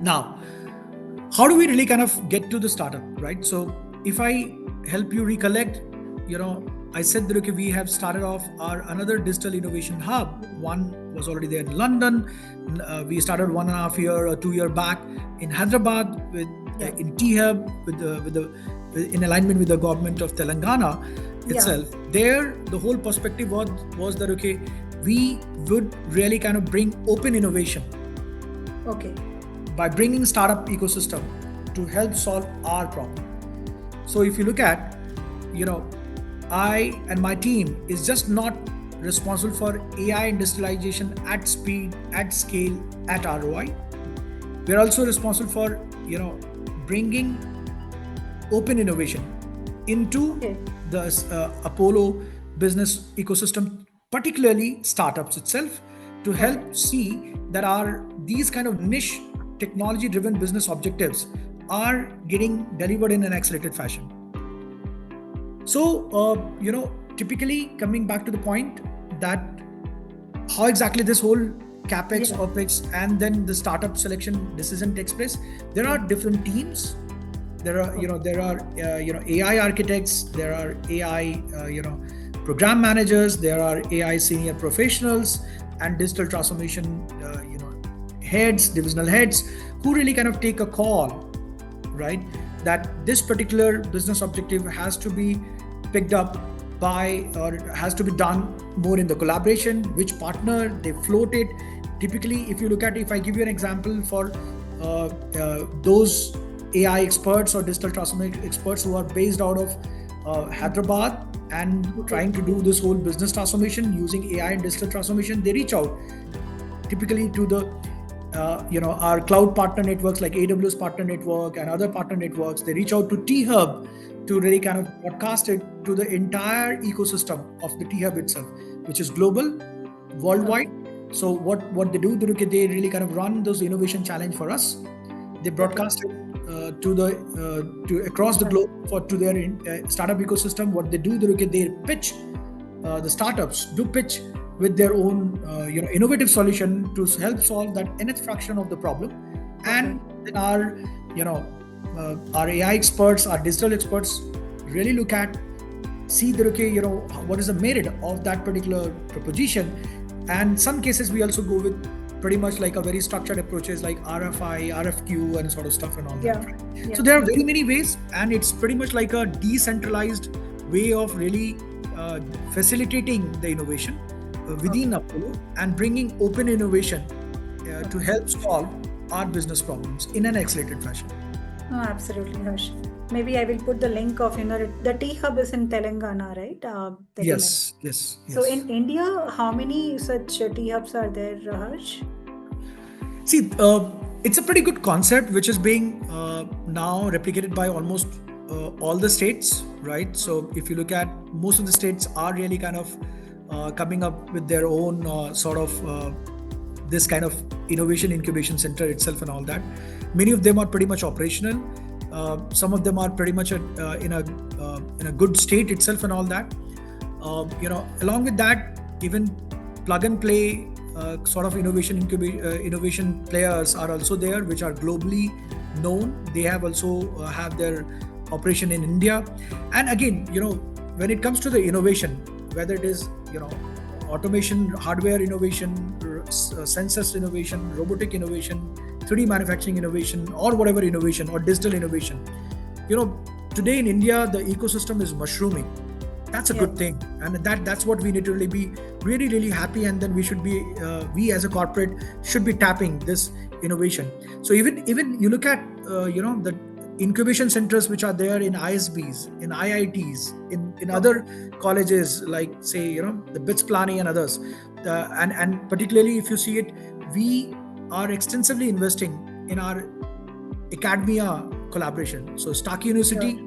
Now, how do we really kind of get to the startup, right? So if I help you recollect, I said that okay, we have started off our another digital innovation hub. One was already there in London. We started 1.5 year or 2 year back in Hyderabad with in T-Hub in alignment with the government of Telangana itself. There, the whole perspective was that okay, we would really kind of bring open innovation. Okay. By bringing startup ecosystem to help solve our problem. So if you look at, I and my team is just not responsible for AI industrialization at speed, at scale, at ROI. We're also responsible for, bringing open innovation into the Apollo business ecosystem, particularly startups itself, to help see that these kind of niche technology-driven business objectives are getting delivered in an accelerated fashion. So, typically coming back to the point that how exactly this whole capex, opex, and then the startup selection decision takes place. There are different teams. There are AI architects. There are AI program managers. There are AI senior professionals and digital transformation heads, divisional heads, who really kind of take a call, right? That this particular business objective has to be picked up by, or has to be done more in the collaboration, which partner they float it. Typically, if I give you an example for those AI experts or digital transformation experts who are based out of Hyderabad and trying to do this whole business transformation using AI and digital transformation, they reach out typically to the our cloud partner networks like AWS partner network and other partner networks. They reach out to T-Hub to really kind of broadcast it to the entire ecosystem of the T-Hub itself, which is global, worldwide. So what they do, they really kind of run those innovation challenge for us. They broadcast it to across the globe to their startup ecosystem. What they do, they pitch the startups do pitch with their own innovative solution to help solve that nth fraction of the problem. And then our AI experts, our digital experts really look at, see that what is the merit of that particular proposition. And some cases we also go with pretty much like a very structured approaches like RFI, RFQ and sort of stuff and all that. Right? So there are very many ways, and it's pretty much like a decentralized way of really facilitating the innovation within Apollo and bringing open innovation to help solve our business problems in an accelerated fashion. Oh, absolutely, Harsh. Maybe I will put the link of the T-Hub is in Telangana, right? Yes. So in India, how many such T-Hubs are there, Harsh? See, it's a pretty good concept which is being now replicated by almost all the states, right? So if you look at, most of the states are really kind of coming up with their own sort of this kind of innovation incubation center itself and all that. Many of them are pretty much operational. Some of them are pretty much in a good state itself and all that. Along with that, even plug and play sort of innovation players are also there, which are globally known. They have also have their operation in India. And again, when it comes to the innovation, whether it is automation, hardware innovation, sensors innovation, robotic innovation, 3D manufacturing innovation, or whatever innovation, or digital innovation, today in India the ecosystem is mushrooming. That's a good thing, and that's what we need to really be really happy. And then we should be we as a corporate should be tapping this innovation. So even you look at the incubation centers which are there in ISBs, in IITs, in other colleges like say the BITS planning and others, and particularly if you see it, we are extensively investing in our academia collaboration. So Stark University,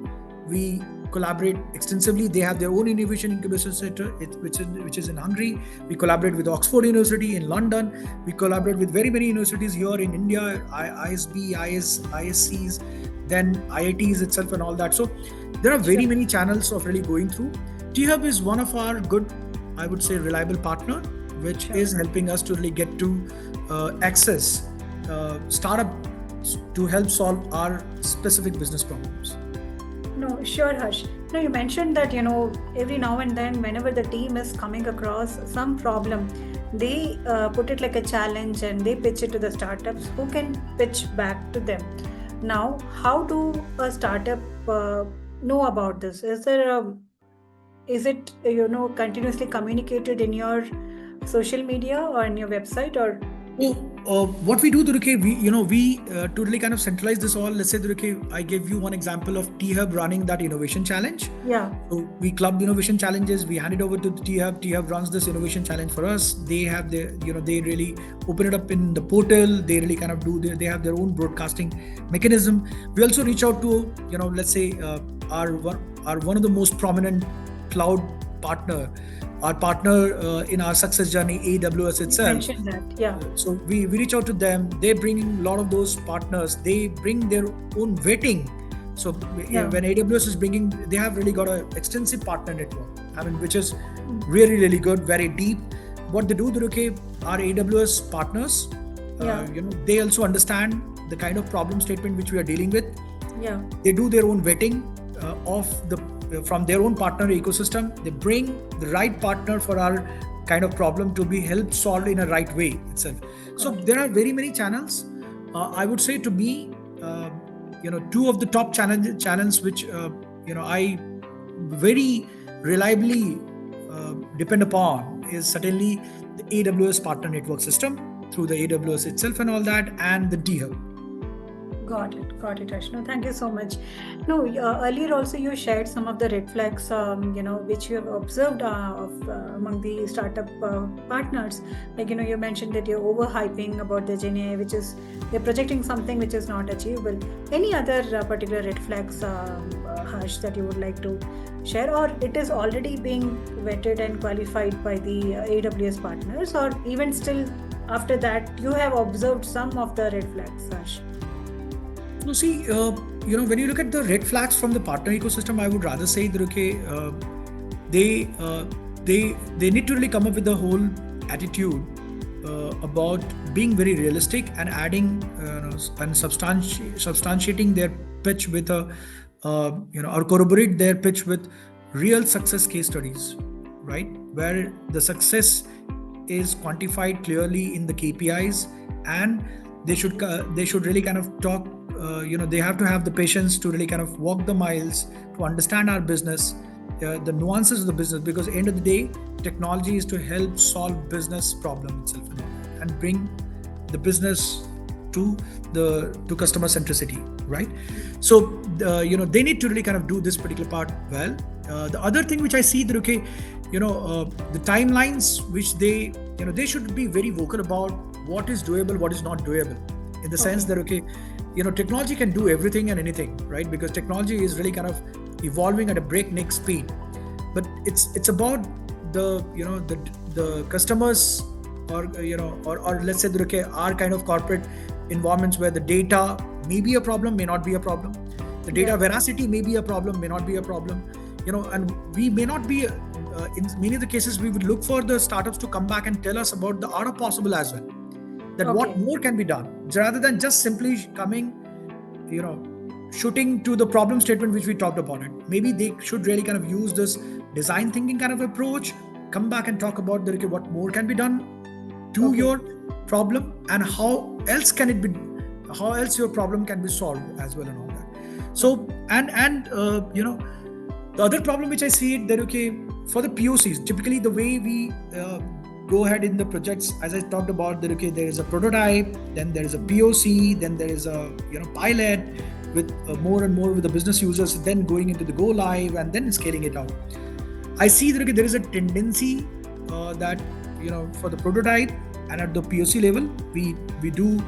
we collaborate extensively. They have their own innovation incubation center, which is in Hungary. We collaborate with Oxford University in London. We collaborate with very many universities here in India, ISB, ISCs, then IITs itself and all that. So there are very many channels of really going through. T-Hub is one of our good, I would say, reliable partner, which is helping us to really get to access startup to help solve our specific business problems. No, sure, Harsh. No, you mentioned that, every now and then, whenever the team is coming across some problem, they put it like a challenge and they pitch it to the startups who can pitch back to them. Now, how do a startup know about this? Is it continuously communicated in your social media or in your website, or what we do, Durke, we to really kind of centralize this all. Let's say, Durke, I gave you one example of T-Hub running that innovation challenge. Yeah. So we club innovation challenges. We hand it over to the T-Hub. T-Hub runs this innovation challenge for us. They have their, they really open it up in the portal. They really kind of they have their own broadcasting mechanism. We also reach out to, let's say, our one of the most prominent cloud partner. Our partner in our success journey, AWS itself. You mentioned that, yeah. So we reach out to them. They bring in a lot of those partners. They bring their own vetting. So when AWS is bringing, they have really got an extensive partner network. Which is really, really good, very deep. What they do, our AWS partners, they also understand the kind of problem statement which we are dealing with. Yeah. They do their own vetting from their own partner ecosystem. They bring the right partner for our kind of problem to be helped solved in a right way itself. So there are very many channels. I would say to me, two of the top channels which I very reliably depend upon is certainly the AWS partner network system through the AWS itself and all that, and the T-Hub. Got it, Harsh. No, thank you so much. No, earlier also you shared some of the red flags, which you have observed among the startup partners. Like, you mentioned that you're overhyping about the GenAI, which is, they're projecting something which is not achievable. Any other particular red flags, Harsh, that you would like to share, or it is already being vetted and qualified by the AWS partners, or even still after that, you have observed some of the red flags, Harsh? No, see, when you look at the red flags from the partner ecosystem, I would rather say that they need to really come up with the whole attitude about being very realistic and adding and substantiating their pitch with or corroborate their pitch with real success case studies, right? Where the success is quantified clearly in the KPIs, and they should really kind of talk. They have to have the patience to really kind of walk the miles to understand our business, the nuances of the business, because at the end of the day, technology is to help solve business problem itself and bring the business to customer centricity, right? So they need to really kind of do this particular part well. The other thing which I see that the timelines which they should be very vocal about what is doable, what is not doable, in the sense that technology can do everything and anything, right? Because technology is really kind of evolving at a breakneck speed. But it's about the customers, or let's say our kind of corporate environments where the data may be a problem, may not be a problem. The data veracity may be a problem, may not be a problem. And we may not be. In many of the cases, we would look for the startups to come back and tell us about the art of possible as well. That what more can be done, rather than just simply coming, shooting to the problem statement which we talked about it. Maybe they should really kind of use this design thinking kind of approach, come back and talk about what more can be done to your problem, and how else your problem can be solved as well, and all that. So the other problem which I see it that for the POCs, typically the way we go ahead in the projects, as I talked about, that there is a prototype, then there is a POC, then there is a pilot with more and more with the business users, then going into the go live and then scaling it out. I see that there is a tendency that for the prototype and at the POC level, we do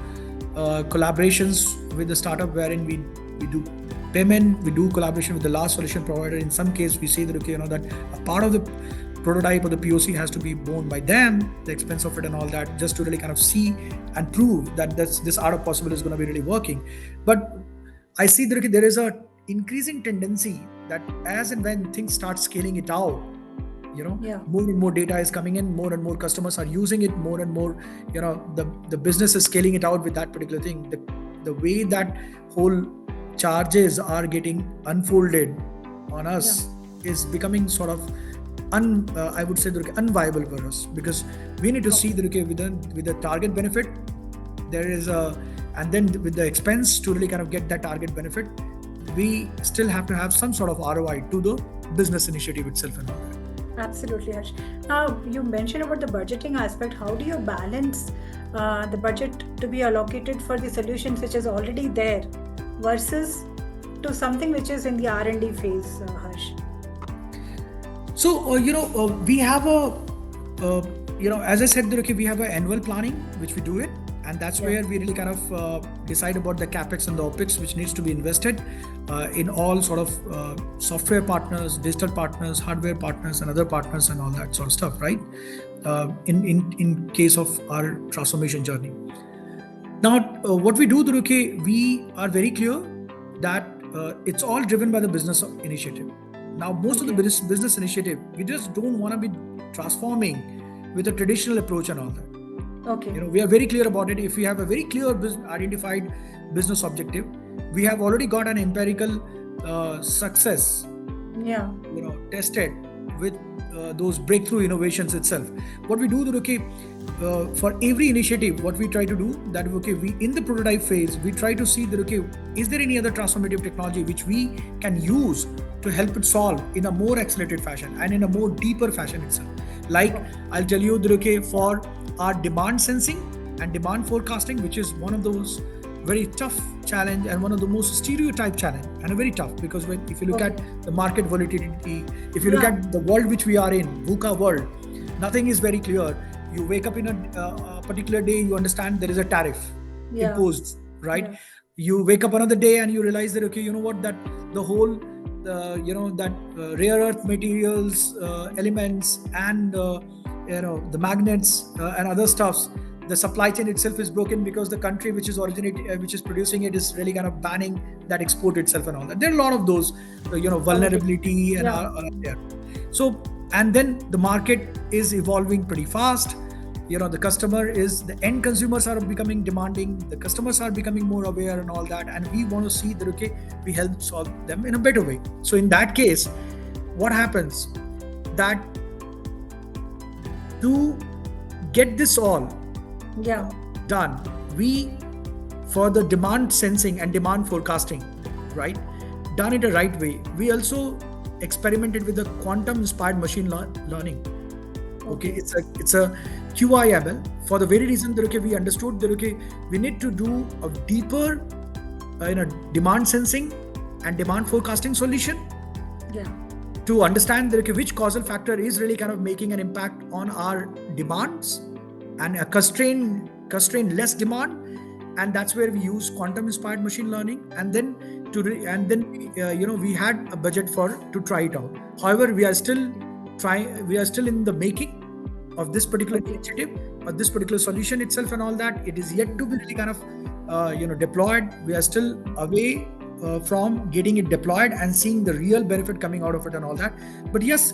collaborations with the startup wherein we do payment. We do collaboration with the last solution provider. In some case, we say that that a part of the prototype or the POC has to be borne by them, the expense of it and all that, just to really kind of see and prove that this art of possible is going to be really working. But I see that there is a increasing tendency that as and when things start scaling it out, more and more data is coming in, more and more customers are using it, more and more, the business is scaling it out with that particular thing. The way that whole charges are getting unfolded on us is becoming sort of I would say unviable for us, because we need to see that with the target benefit there is and then with the expense to really kind of get that target benefit, we still have to have some sort of ROI to the business initiative itself and all that. Absolutely, Harsh. Now, you mentioned about the budgeting aspect. How do you balance the budget to be allocated for the solutions which is already there versus to something which is in the R&D phase, Harsh? So, we have as I said, we have an annual planning, which we do it. And that's where we really kind of decide about the capex and the opex which needs to be invested in all sort of software partners, digital partners, hardware partners, and other partners, and all that sort of stuff, right? In case of our transformation journey. Now, what we do, we are very clear that it's all driven by the business initiative. Now, most of the business initiative, we just don't want to be transforming with a traditional approach and all that. Okay. We are very clear about it. If we have a very clear identified business objective, we have already got an empirical success. Tested with those breakthrough innovations itself. What we do, for every initiative, what we try to do that we in the prototype phase, we try to see that is there any other transformative technology which we can use to help it solve in a more accelerated fashion and in a more deeper fashion itself. Like I'll tell you that for our demand sensing and demand forecasting, which is one of those very tough challenge and one of the most stereotyped challenge, and a very tough, because if you look at the market volatility, if you look at the world which we are in, VUCA world, nothing is very clear. You wake up in a particular day, you understand there is a tariff imposed, right? You wake up another day and you realize that that the whole rare earth materials, elements, and the magnets and other stuffs, the supply chain itself is broken because the country which is producing it is really kind of banning that export itself and all that. There are a lot of those vulnerability and are there. So, and then the market is evolving pretty fast. The end consumers are becoming demanding, the customers are becoming more aware and all that, and we want to see that we help solve them in a better way. So in that case, what happens that to get this all done, we, for the demand sensing and demand forecasting, right, done it the right way, we also experimented with the quantum inspired machine learning. It's a QIML, for the very reason that we understood that we need to do a deeper demand sensing and demand forecasting solution to understand that which causal factor is really kind of making an impact on our demands and a constrain less demand, and that's where we use quantum inspired machine learning, and then we had a budget to try it out. However, we are still in the making of this particular initiative or this particular solution itself and all that. It is yet to be really kind of deployed. We are still away from getting it deployed and seeing the real benefit coming out of it and all that. But yes,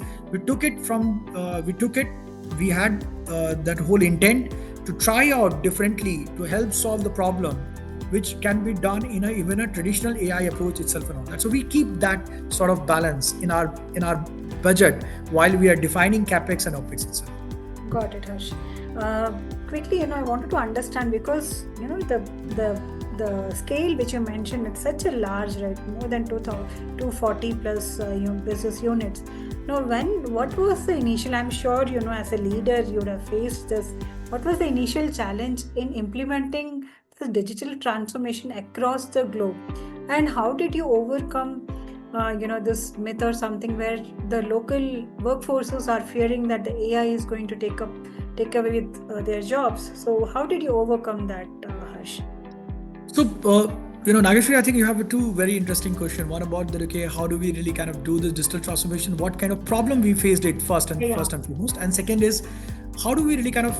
we had that whole intent to try out differently to help solve the problem, which can be done in even a traditional AI approach itself and all that. So we keep that sort of balance in our budget while we are defining capex and opex itself. Got it, Harsh. Quickly, I wanted to understand, because the scale which you mentioned, it's such a large, right? More than 240 plus business units. Now, what was the initial? I'm sure as a leader you would have faced this. What was the initial challenge in implementing the digital transformation across the globe, and how did you overcome this myth or something where the local workforces are fearing that the AI is going to take away with their jobs? So how did you overcome that, Harsh? So Nageshwari, I think you have two very interesting questions. One about that, okay, how do we really kind of do this digital transformation? What kind of problem we faced it first and foremost, and second is how do we really kind of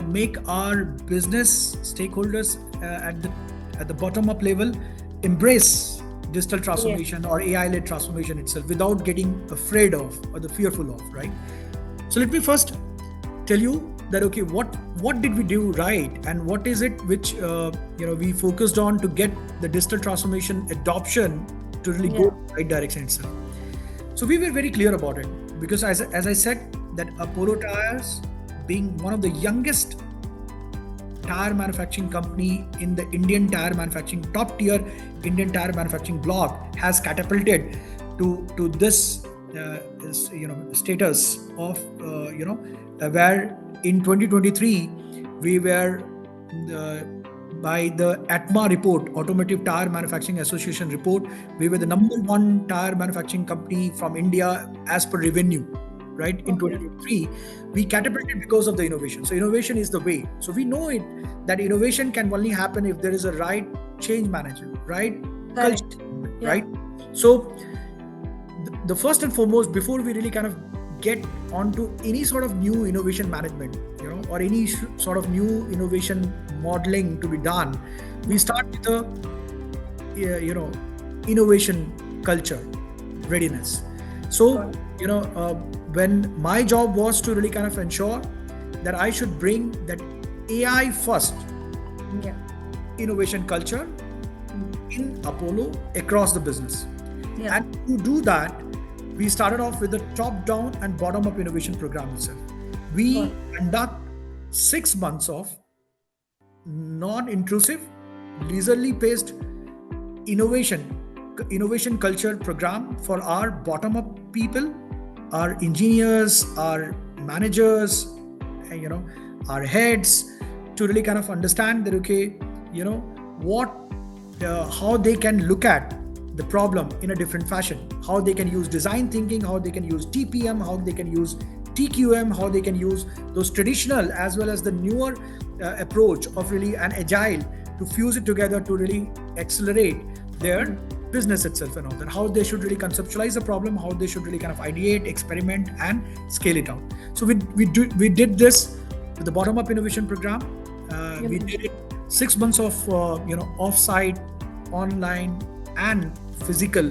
make our business stakeholders at the bottom up level embrace digital transformation or AI led transformation itself without getting afraid of or the fearful of, right? So let me first tell you that okay, what did we do right, and what is it which we focused on to get the digital transformation adoption to really go in the right direction itself. So we were very clear about it because as I said that Apollo Tyres, being one of the youngest tire manufacturing company in the Indian tire manufacturing top tier Indian tire manufacturing block, has catapulted to this status of where in 2023 we were by the ATMA report, Automotive Tire Manufacturing Association report, we were the number one tire manufacturing company from India as per revenue, right? In 2023 we catapulted because of the innovation. So innovation is the way. So we know it that innovation can only happen if there is a right change management, right? Culture, right? So the first and foremost, before we really kind of get onto any sort of new innovation management, or any sort of new innovation modeling to be done, we start with the innovation culture readiness. So when my job was to really kind of ensure that I should bring that AI first innovation culture in Apollo across the business. And to do that, we started off with the top-down and bottom-up innovation program itself. We conduct 6 months of non-intrusive, leisurely paced innovation culture program for our bottom-up people, our engineers, our managers, our heads, to really kind of understand that okay, how they can look at the problem in a different fashion, how they can use design thinking, how they can use TPM, how they can use TQM, how they can use those traditional as well as the newer approach of really an agile to fuse it together to really accelerate their business itself and all that, how they should really conceptualize the problem, how they should really kind of ideate, experiment and scale it out. So we did this with the bottom-up innovation program. We did it 6 months of off-site, online and physical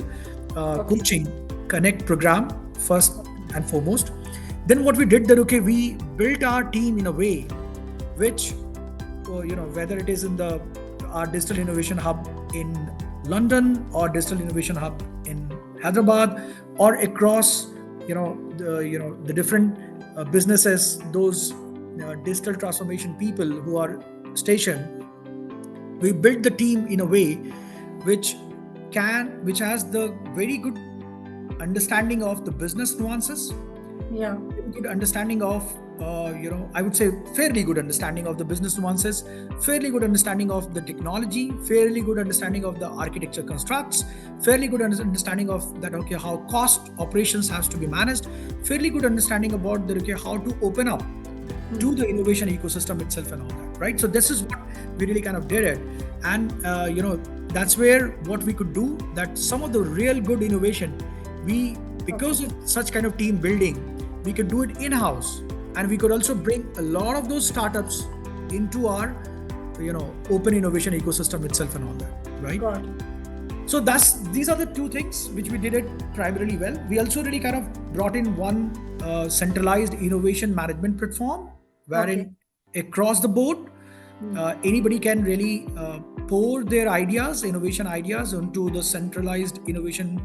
coaching connect program first and foremost. Then what we did that okay, we built our team in a way which whether it is in our digital innovation hub in London or digital innovation hub in Hyderabad or across the different businesses, those digital transformation people who are stationed, we built the team in a way which has the very good understanding of the business nuances, good understanding of I would say fairly good understanding of the business nuances, fairly good understanding of the technology, fairly good understanding of the architecture constructs, fairly good understanding of that okay, how cost operations has to be managed, fairly good understanding about the okay, how to open up to the innovation ecosystem itself and all that, right? So this is what we really kind of did it, and that's where what we could do, that some of the real good innovation, because of such kind of team building, we could do it in-house, and we could also bring a lot of those startups into our open innovation ecosystem itself and all that, right? So these are the two things which we did it primarily well. We also really kind of brought in one centralized innovation management platform wherein across the board anybody can really pour their innovation ideas onto the centralized innovation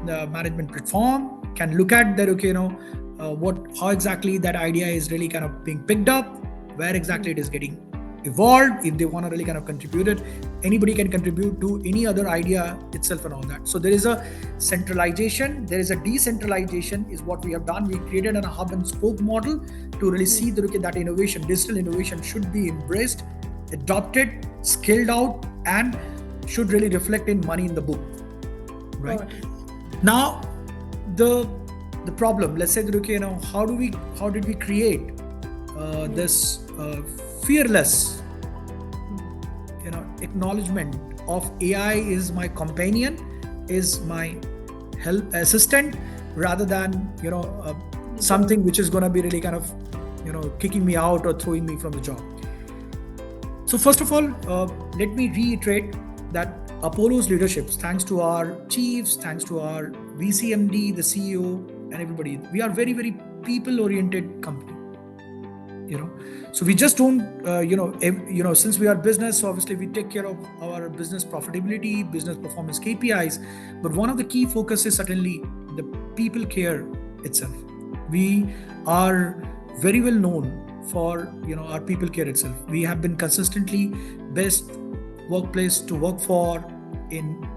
management platform, can look at that okay, how exactly that idea is really kind of being picked up, where exactly it is getting evolved. If they want to really kind of contribute it, anybody can contribute to any other idea itself and all that. So there is a centralization, there is a decentralization is what we have done. We created a hub and spoke model to really see that okay, that innovation, digital innovation should be embraced, adopted, scaled out, and should really reflect in money in the book, right? Now the problem, let's say that okay, how did we create this fearless acknowledgement of AI is my companion, is my help assistant, rather than something which is going to be really kind of kicking me out or throwing me from the job. So first of all, let me reiterate that Apollo's leadership, thanks to our chiefs, thanks to our VCMD, the CEO, and everybody, we are very, very people-oriented company. So we just don't, since we are business, obviously we take care of our business profitability, business performance KPIs. But one of the key focus is certainly the people care itself. We are very well known for our people care itself. We have been consistently best workplace to work for in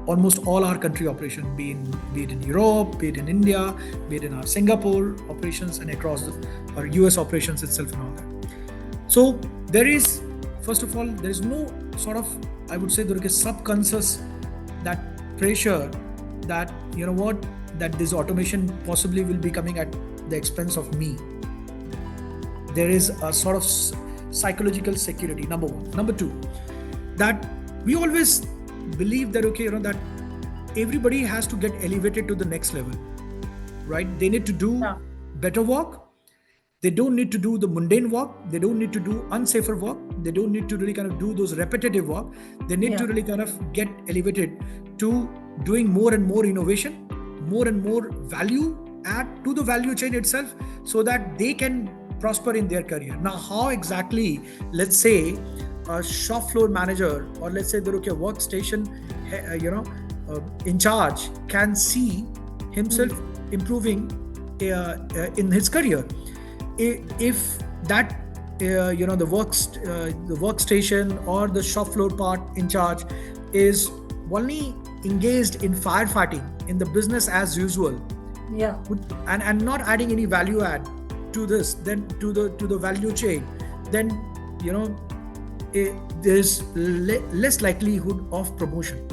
almost all our country operation, be it in Europe, be it in India, be it in our Singapore operations, and across our US operations itself and all that. So there is, first of all, there is no sort of, I would say, there is subconscious that pressure that that this automation possibly will be coming at the expense of me. There is a sort of psychological security, number one. Number two, that we always believe that that everybody has to get elevated to the next level, right? They need to do better work. They don't need to do the mundane work. They don't need to do unsafer work. They don't need to really kind of do those repetitive work. They need to really kind of get elevated to doing more and more innovation, more and more value add to the value chain itself, so that they can prosper in their career. Now, how exactly, let's say, a shop floor manager, or let's say the workstation in charge can see himself improving in his career, if that the workstation or the shop floor part in charge is only engaged in firefighting, in the business as usual, and not adding any value add to this, then to the value chain, then there's less likelihood of promotion.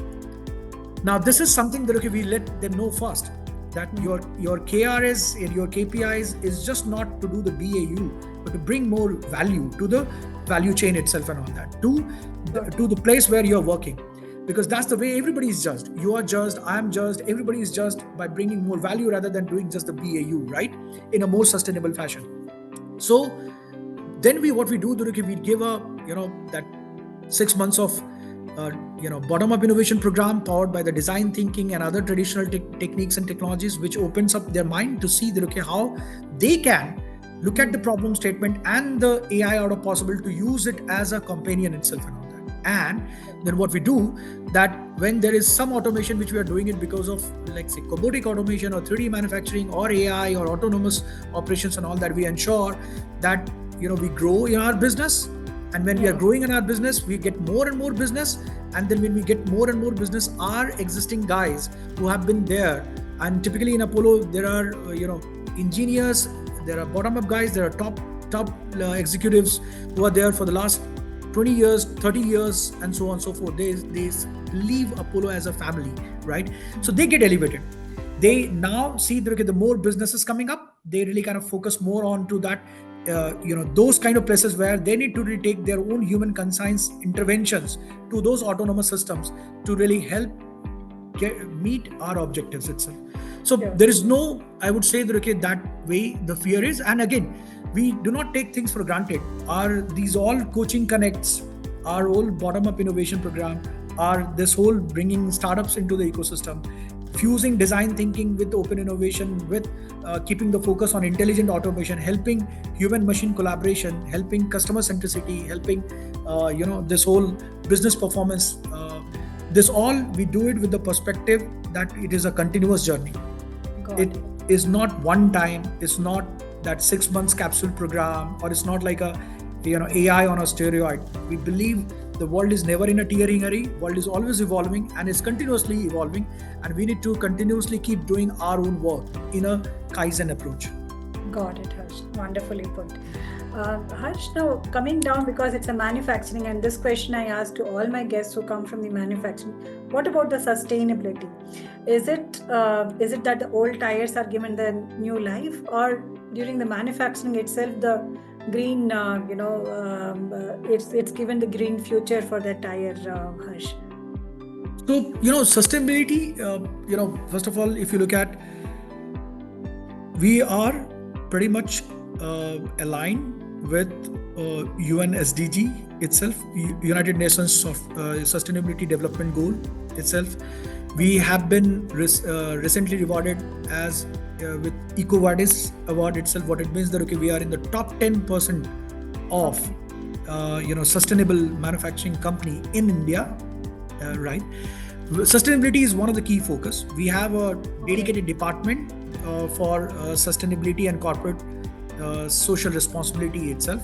Now, this is something that we let them know first, that your KRS and your KPIs is just not to do the BAU, but to bring more value to the value chain itself and all that, to the place where you're working. Because that's the way everybody is judged. You are judged, I am judged, everybody is judged by bringing more value rather than doing just the BAU, right? In a more sustainable fashion. So then what we do, we give that 6 months of bottom-up innovation program powered by the design thinking and other traditional techniques and technologies, which opens up their mind to see how they can look at the problem statement and the AI out of possible to use it as a companion itself and all that. And then what we do, that when there is some automation which we are doing it because of, like say, robotic automation or 3D manufacturing or AI or autonomous operations and all that, we ensure that we grow in our business. And when we are growing in our business, we get more and more business. And then when we get more and more business, our existing guys who have been there, and typically in Apollo, there are engineers, there are bottom-up guys, there are top executives who are there for the last 20 years, 30 years, and so on and so forth. They leave Apollo as a family, right? So they get elevated. They now see the more businesses coming up, they really kind of focus more on to that, those kind of places where they need to really take their own human conscience interventions to those autonomous systems to really help meet our objectives itself. So there is no, I would say that way the fear is. And again, we do not take things for granted. These all coaching connects, our whole bottom-up innovation program, this whole bringing startups into the ecosystem, fusing design thinking with open innovation, with keeping the focus on intelligent automation, helping human-machine collaboration, helping customer centricity, helping this whole business performance. This all, we do it with the perspective that it is a continuous journey. It is not one time. It's not that 6 months capsule program, or it's not like a AI on a steroid. We believe the world is never in a tearing hurry. World is always evolving, and it's continuously evolving, and we need to continuously keep doing our own work in a Kaizen approach. Got it, Harsh. Wonderfully put. Harsh, now coming down, because it's a manufacturing, and this question I ask to all my guests who come from the manufacturing, what about the sustainability? Is it that the old tires are given the new life, or during the manufacturing itself, the green, it's given the green future for the tire, Harsh. So, sustainability, first of all, if you look at, we are pretty much aligned with UN SDG itself, United Nations of Sustainability Development Goal itself. We have been recently rewarded as with EcoVadis award itself. What it means that we are in the top 10% of sustainable manufacturing company in India, right? Sustainability is one of the key focus. We have a dedicated department for sustainability and corporate social responsibility itself,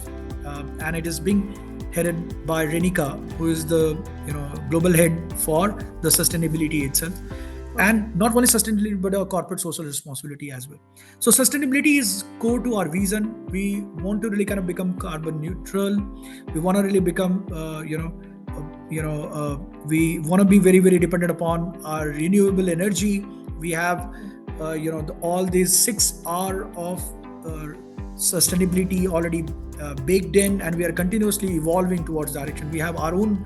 and it is being headed by Renika, who is the global head for the sustainability itself, and not only sustainability but our corporate social responsibility as well. So sustainability is core to our vision. We want to really kind of become carbon neutral. We want to really become we want to be very, very dependent upon our renewable energy. We have all these 6R of sustainability already baked in, and we are continuously evolving towards direction. We have our own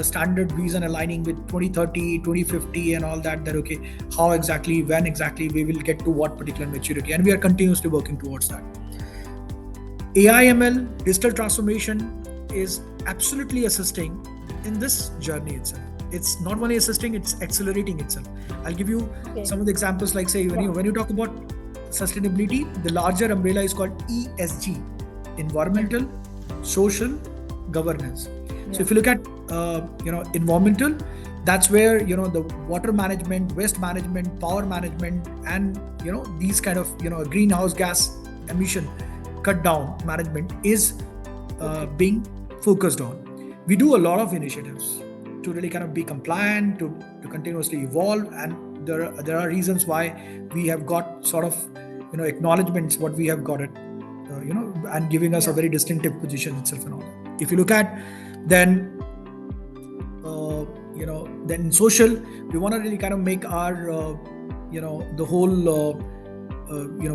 standard vision aligning with 2030, 2050 and all that okay, how exactly, when exactly we will get to what particular maturity, and we are continuously working towards that. AI, ML, digital transformation is absolutely assisting in this journey itself. It's not only assisting, it's accelerating itself. I'll give you some of the examples, like say when you talk about sustainability, the larger umbrella is called ESG, environmental, social, governance. So if you look at environmental, that's where the water management, waste management, power management, and these kind of greenhouse gas emission cut down management is being focused on. We do a lot of initiatives to really kind of be compliant, to continuously evolve, and there are reasons why we have got sort of acknowledgements what we have got it, and giving us a very distinctive position itself and all that. If you look at then then social, we want to really kind of make our the whole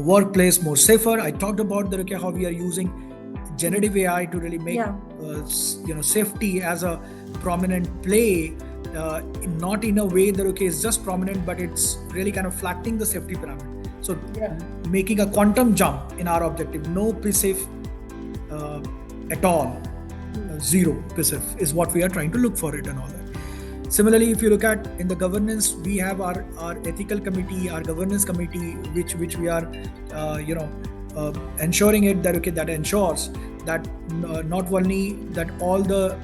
workplace more safer. I talked about that how we are using generative AI to really make safety as a prominent play, not in a way that it's just prominent, but it's really kind of flattening the safety pyramid. So making a quantum jump in our objective, no PSAF at all, zero PSAF is what we are trying to look for it and all that. Similarly, if you look at in the governance, we have our ethical committee, our governance committee, which we are ensuring it that that ensures that not only that all the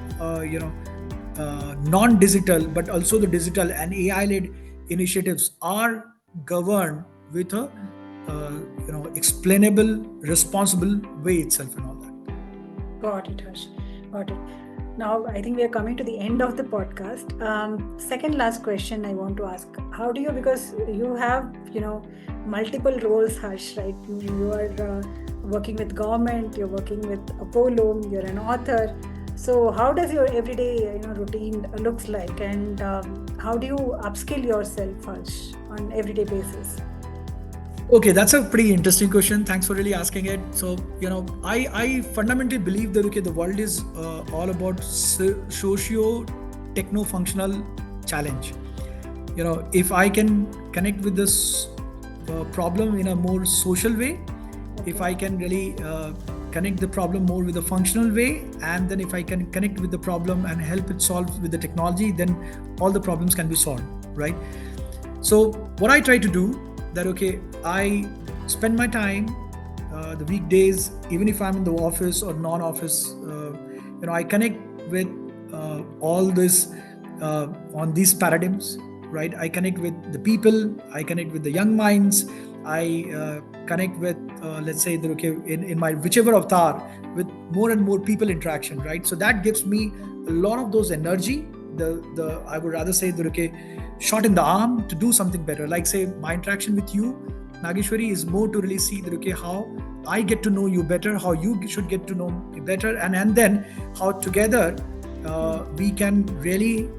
non-digital but also the digital and AI-led initiatives are governed with a explainable, responsible way itself and all that. Got it, Harsh. Got it. Now, I think we are coming to the end of the podcast. Second last question I want to ask: how do you, because you have multiple roles, Harsh, right? You are working with government, you're working with Apollo, you're an author. So how does your everyday routine looks like, and how do you upskill yourself, Harsh, on everyday basis? Okay, that's a pretty interesting question. Thanks for really asking it. So, I fundamentally believe that the world is all about socio-techno-functional challenge. If I can connect with this problem in a more social way, if I can really connect the problem more with a functional way, and then if I can connect with the problem and help it solve with the technology, then all the problems can be solved, right? So what I try to do that I spend my time the weekdays, even if I'm in the office or non-office, I connect with all this on these paradigms, right? I connect with the people, I connect with the young minds, I connect with let's say that in my whichever avatar, with more and more people interaction, right? So that gives me a lot of those energy, the I would rather say that shot in the arm to do something better. Like say my interaction with you, Nageshwari, is more to really see that how I get to know you better, how you should get to know me better, and then how together we can really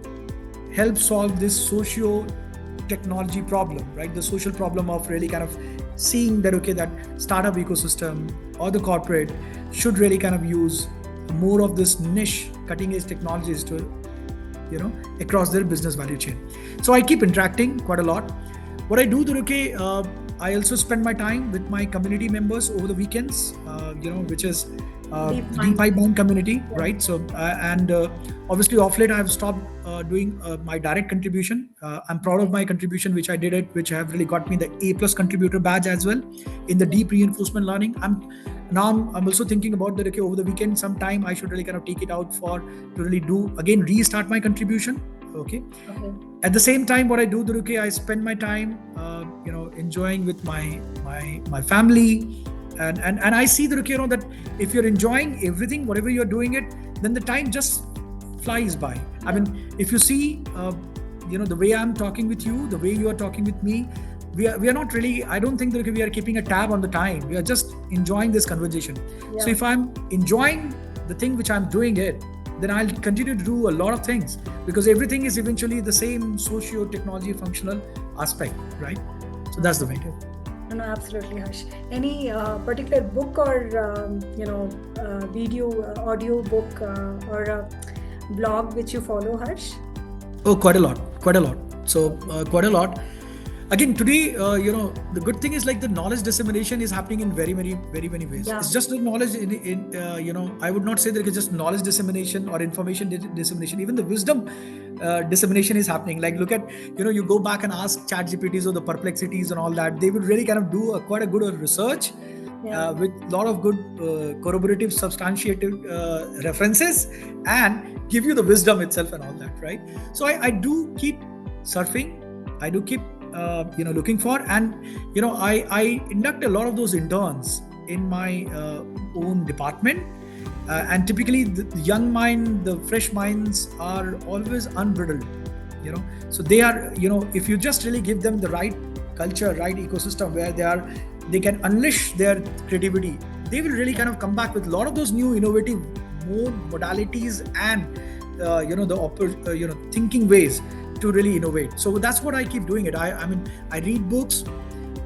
help solve this socio-technology problem, right? The social problem of really kind of seeing that that startup ecosystem or the corporate should really kind of use more of this niche cutting edge technologies to, across their business value chain. So I keep interacting quite a lot. What I do, Duruke, I also spend my time with my community members over the weekends, which is Deep Mind community, right? So, and obviously off late I have stopped doing my direct contribution. I'm proud of my contribution, which I did it, which have really got me the A+ contributor badge as well in the deep reinforcement learning. I'm also thinking about that, okay, over the weekend sometime I should really kind of take it out to really restart my contribution. Okay. At the same time, what I do, Duruke, I spend my time, enjoying with my family, and I see, Duruke, that if you're enjoying everything, whatever you're doing it, then the time just flies by. Yeah. I mean, if you see, the way I'm talking with you, the way you are talking with me, we are not really, I don't think that we are keeping a tab on the time. We are just enjoying this conversation. Yeah. So if I'm enjoying the thing which I'm doing it, then I'll continue to do a lot of things, because everything is eventually the same socio-technology functional aspect, right? So that's the way to. No, absolutely, Harsh. Any particular book or video, audio book or a blog which you follow, Harsh? Oh, quite a lot. So quite a lot. Again, today, the good thing is like the knowledge dissemination is happening in very many ways. Yeah. It's just the knowledge I would not say that it's just knowledge dissemination or information dissemination. Even the wisdom dissemination is happening. Like look at, you go back and ask ChatGPTs or the perplexities and all that. They would really kind of do quite a good research. Yeah. With a lot of good corroborative, substantiative references, and give you the wisdom itself and all that, right? So I do keep surfing. I do keep looking for, and I induct a lot of those interns in my own department, and typically the young mind, the fresh minds are always unbridled, so they are, if you just really give them the right culture, right ecosystem where they can unleash their creativity, they will really kind of come back with a lot of those new innovative modalities and thinking ways to really innovate. So that's what I keep doing it. I read books,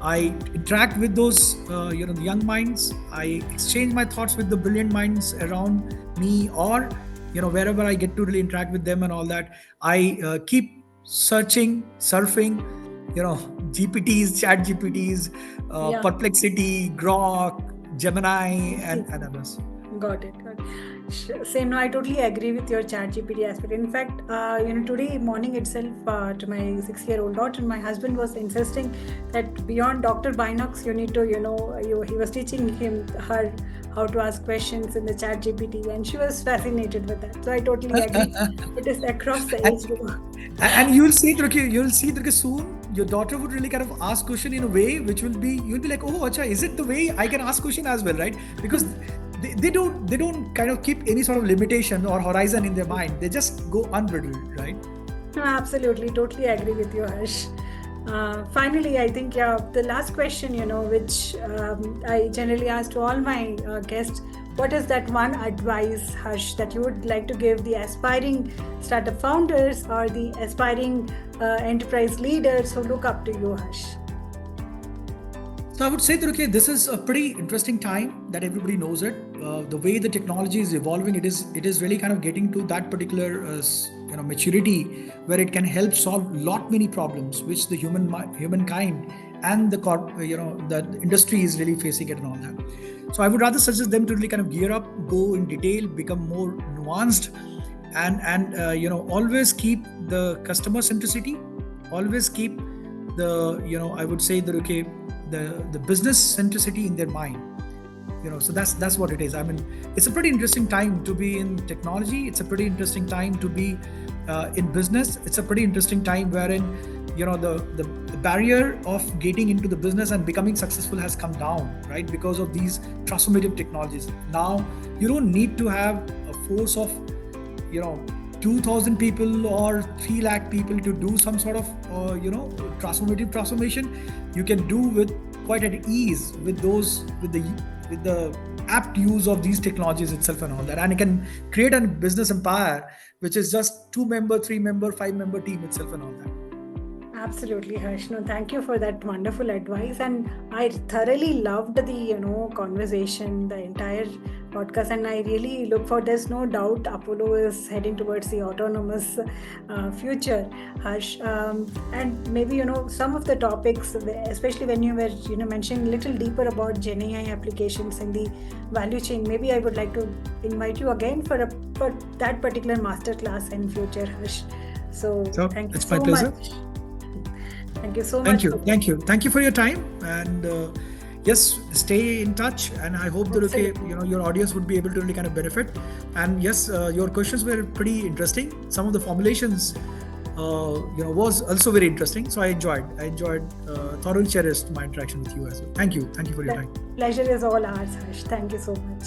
I interact with those the young minds, I exchange my thoughts with the brilliant minds around me, or wherever I get to really interact with them and all that. I keep surfing, GPTs, Chat GPTs, Perplexity, Grok, Gemini, and others. Got it. Same. No, I totally agree with your ChatGPT aspect. In fact, today morning itself, to my 6-year-old daughter, my husband was insisting that beyond Dr. Binocs, you need to, he was teaching her how to ask questions in the ChatGPT, and she was fascinated with that. So I totally agree. It is across the age group. And you'll see, soon your daughter would really kind of ask question in a way which you'll be like, oh, acha, is it the way I can ask question as well, right? Because they don't kind of keep any sort of limitation or horizon in their mind. They just go unbridled, right? No, absolutely, totally agree with you, Harsh. Finally, I think the last question, which I generally ask to all my guests, what is that one advice, Harsh, that you would like to give the aspiring startup founders or the aspiring enterprise leaders who look up to you, Harsh? So I would say that, okay, this is a pretty interesting time that everybody knows it. The way the technology is evolving, it is really kind of getting to that particular maturity where it can help solve many problems which the humankind and the industry is really facing it and all that. So I would rather suggest them to really kind of gear up, go in detail, become more nuanced, and always keep the customer centricity, always keep the I would say that, okay, the business centricity in their mind. So that's what it is. I mean, it's a pretty interesting time to be in technology. It's a pretty interesting time to be in business. It's a pretty interesting time wherein the barrier of getting into the business and becoming successful has come down, right? Because of these transformative technologies. Now you don't need to have a force of 2,000 people or 3 lakh people to do some sort of transformative transformation. You can do with quite at ease with the apt use of these technologies itself and all that, and it can create a business empire which is just 2-member, 3-member, 5-member team itself and all that. Absolutely, Harsh. No, thank you for that wonderful advice, and I thoroughly loved the conversation, the entire podcast, and I really look for. There's no doubt Apollo is heading towards the autonomous future, Harsh. And maybe some of the topics, especially when you were mentioning a little deeper about GenAI applications in the value chain. Maybe I would like to invite you again for that particular masterclass in future, Harsh. So thank you it's so my pleasure. much. Thank you so Thank much. you. Thank you for your time. And yes, stay in touch. And I hope that your audience would be able to really kind of benefit. And yes, your questions were pretty interesting. Some of the formulations, was also very interesting. So I enjoyed. Thoroughly cherished my interaction with you as well. Thank you for your time. Pleasure is all ours, Harsh. Thank you so much.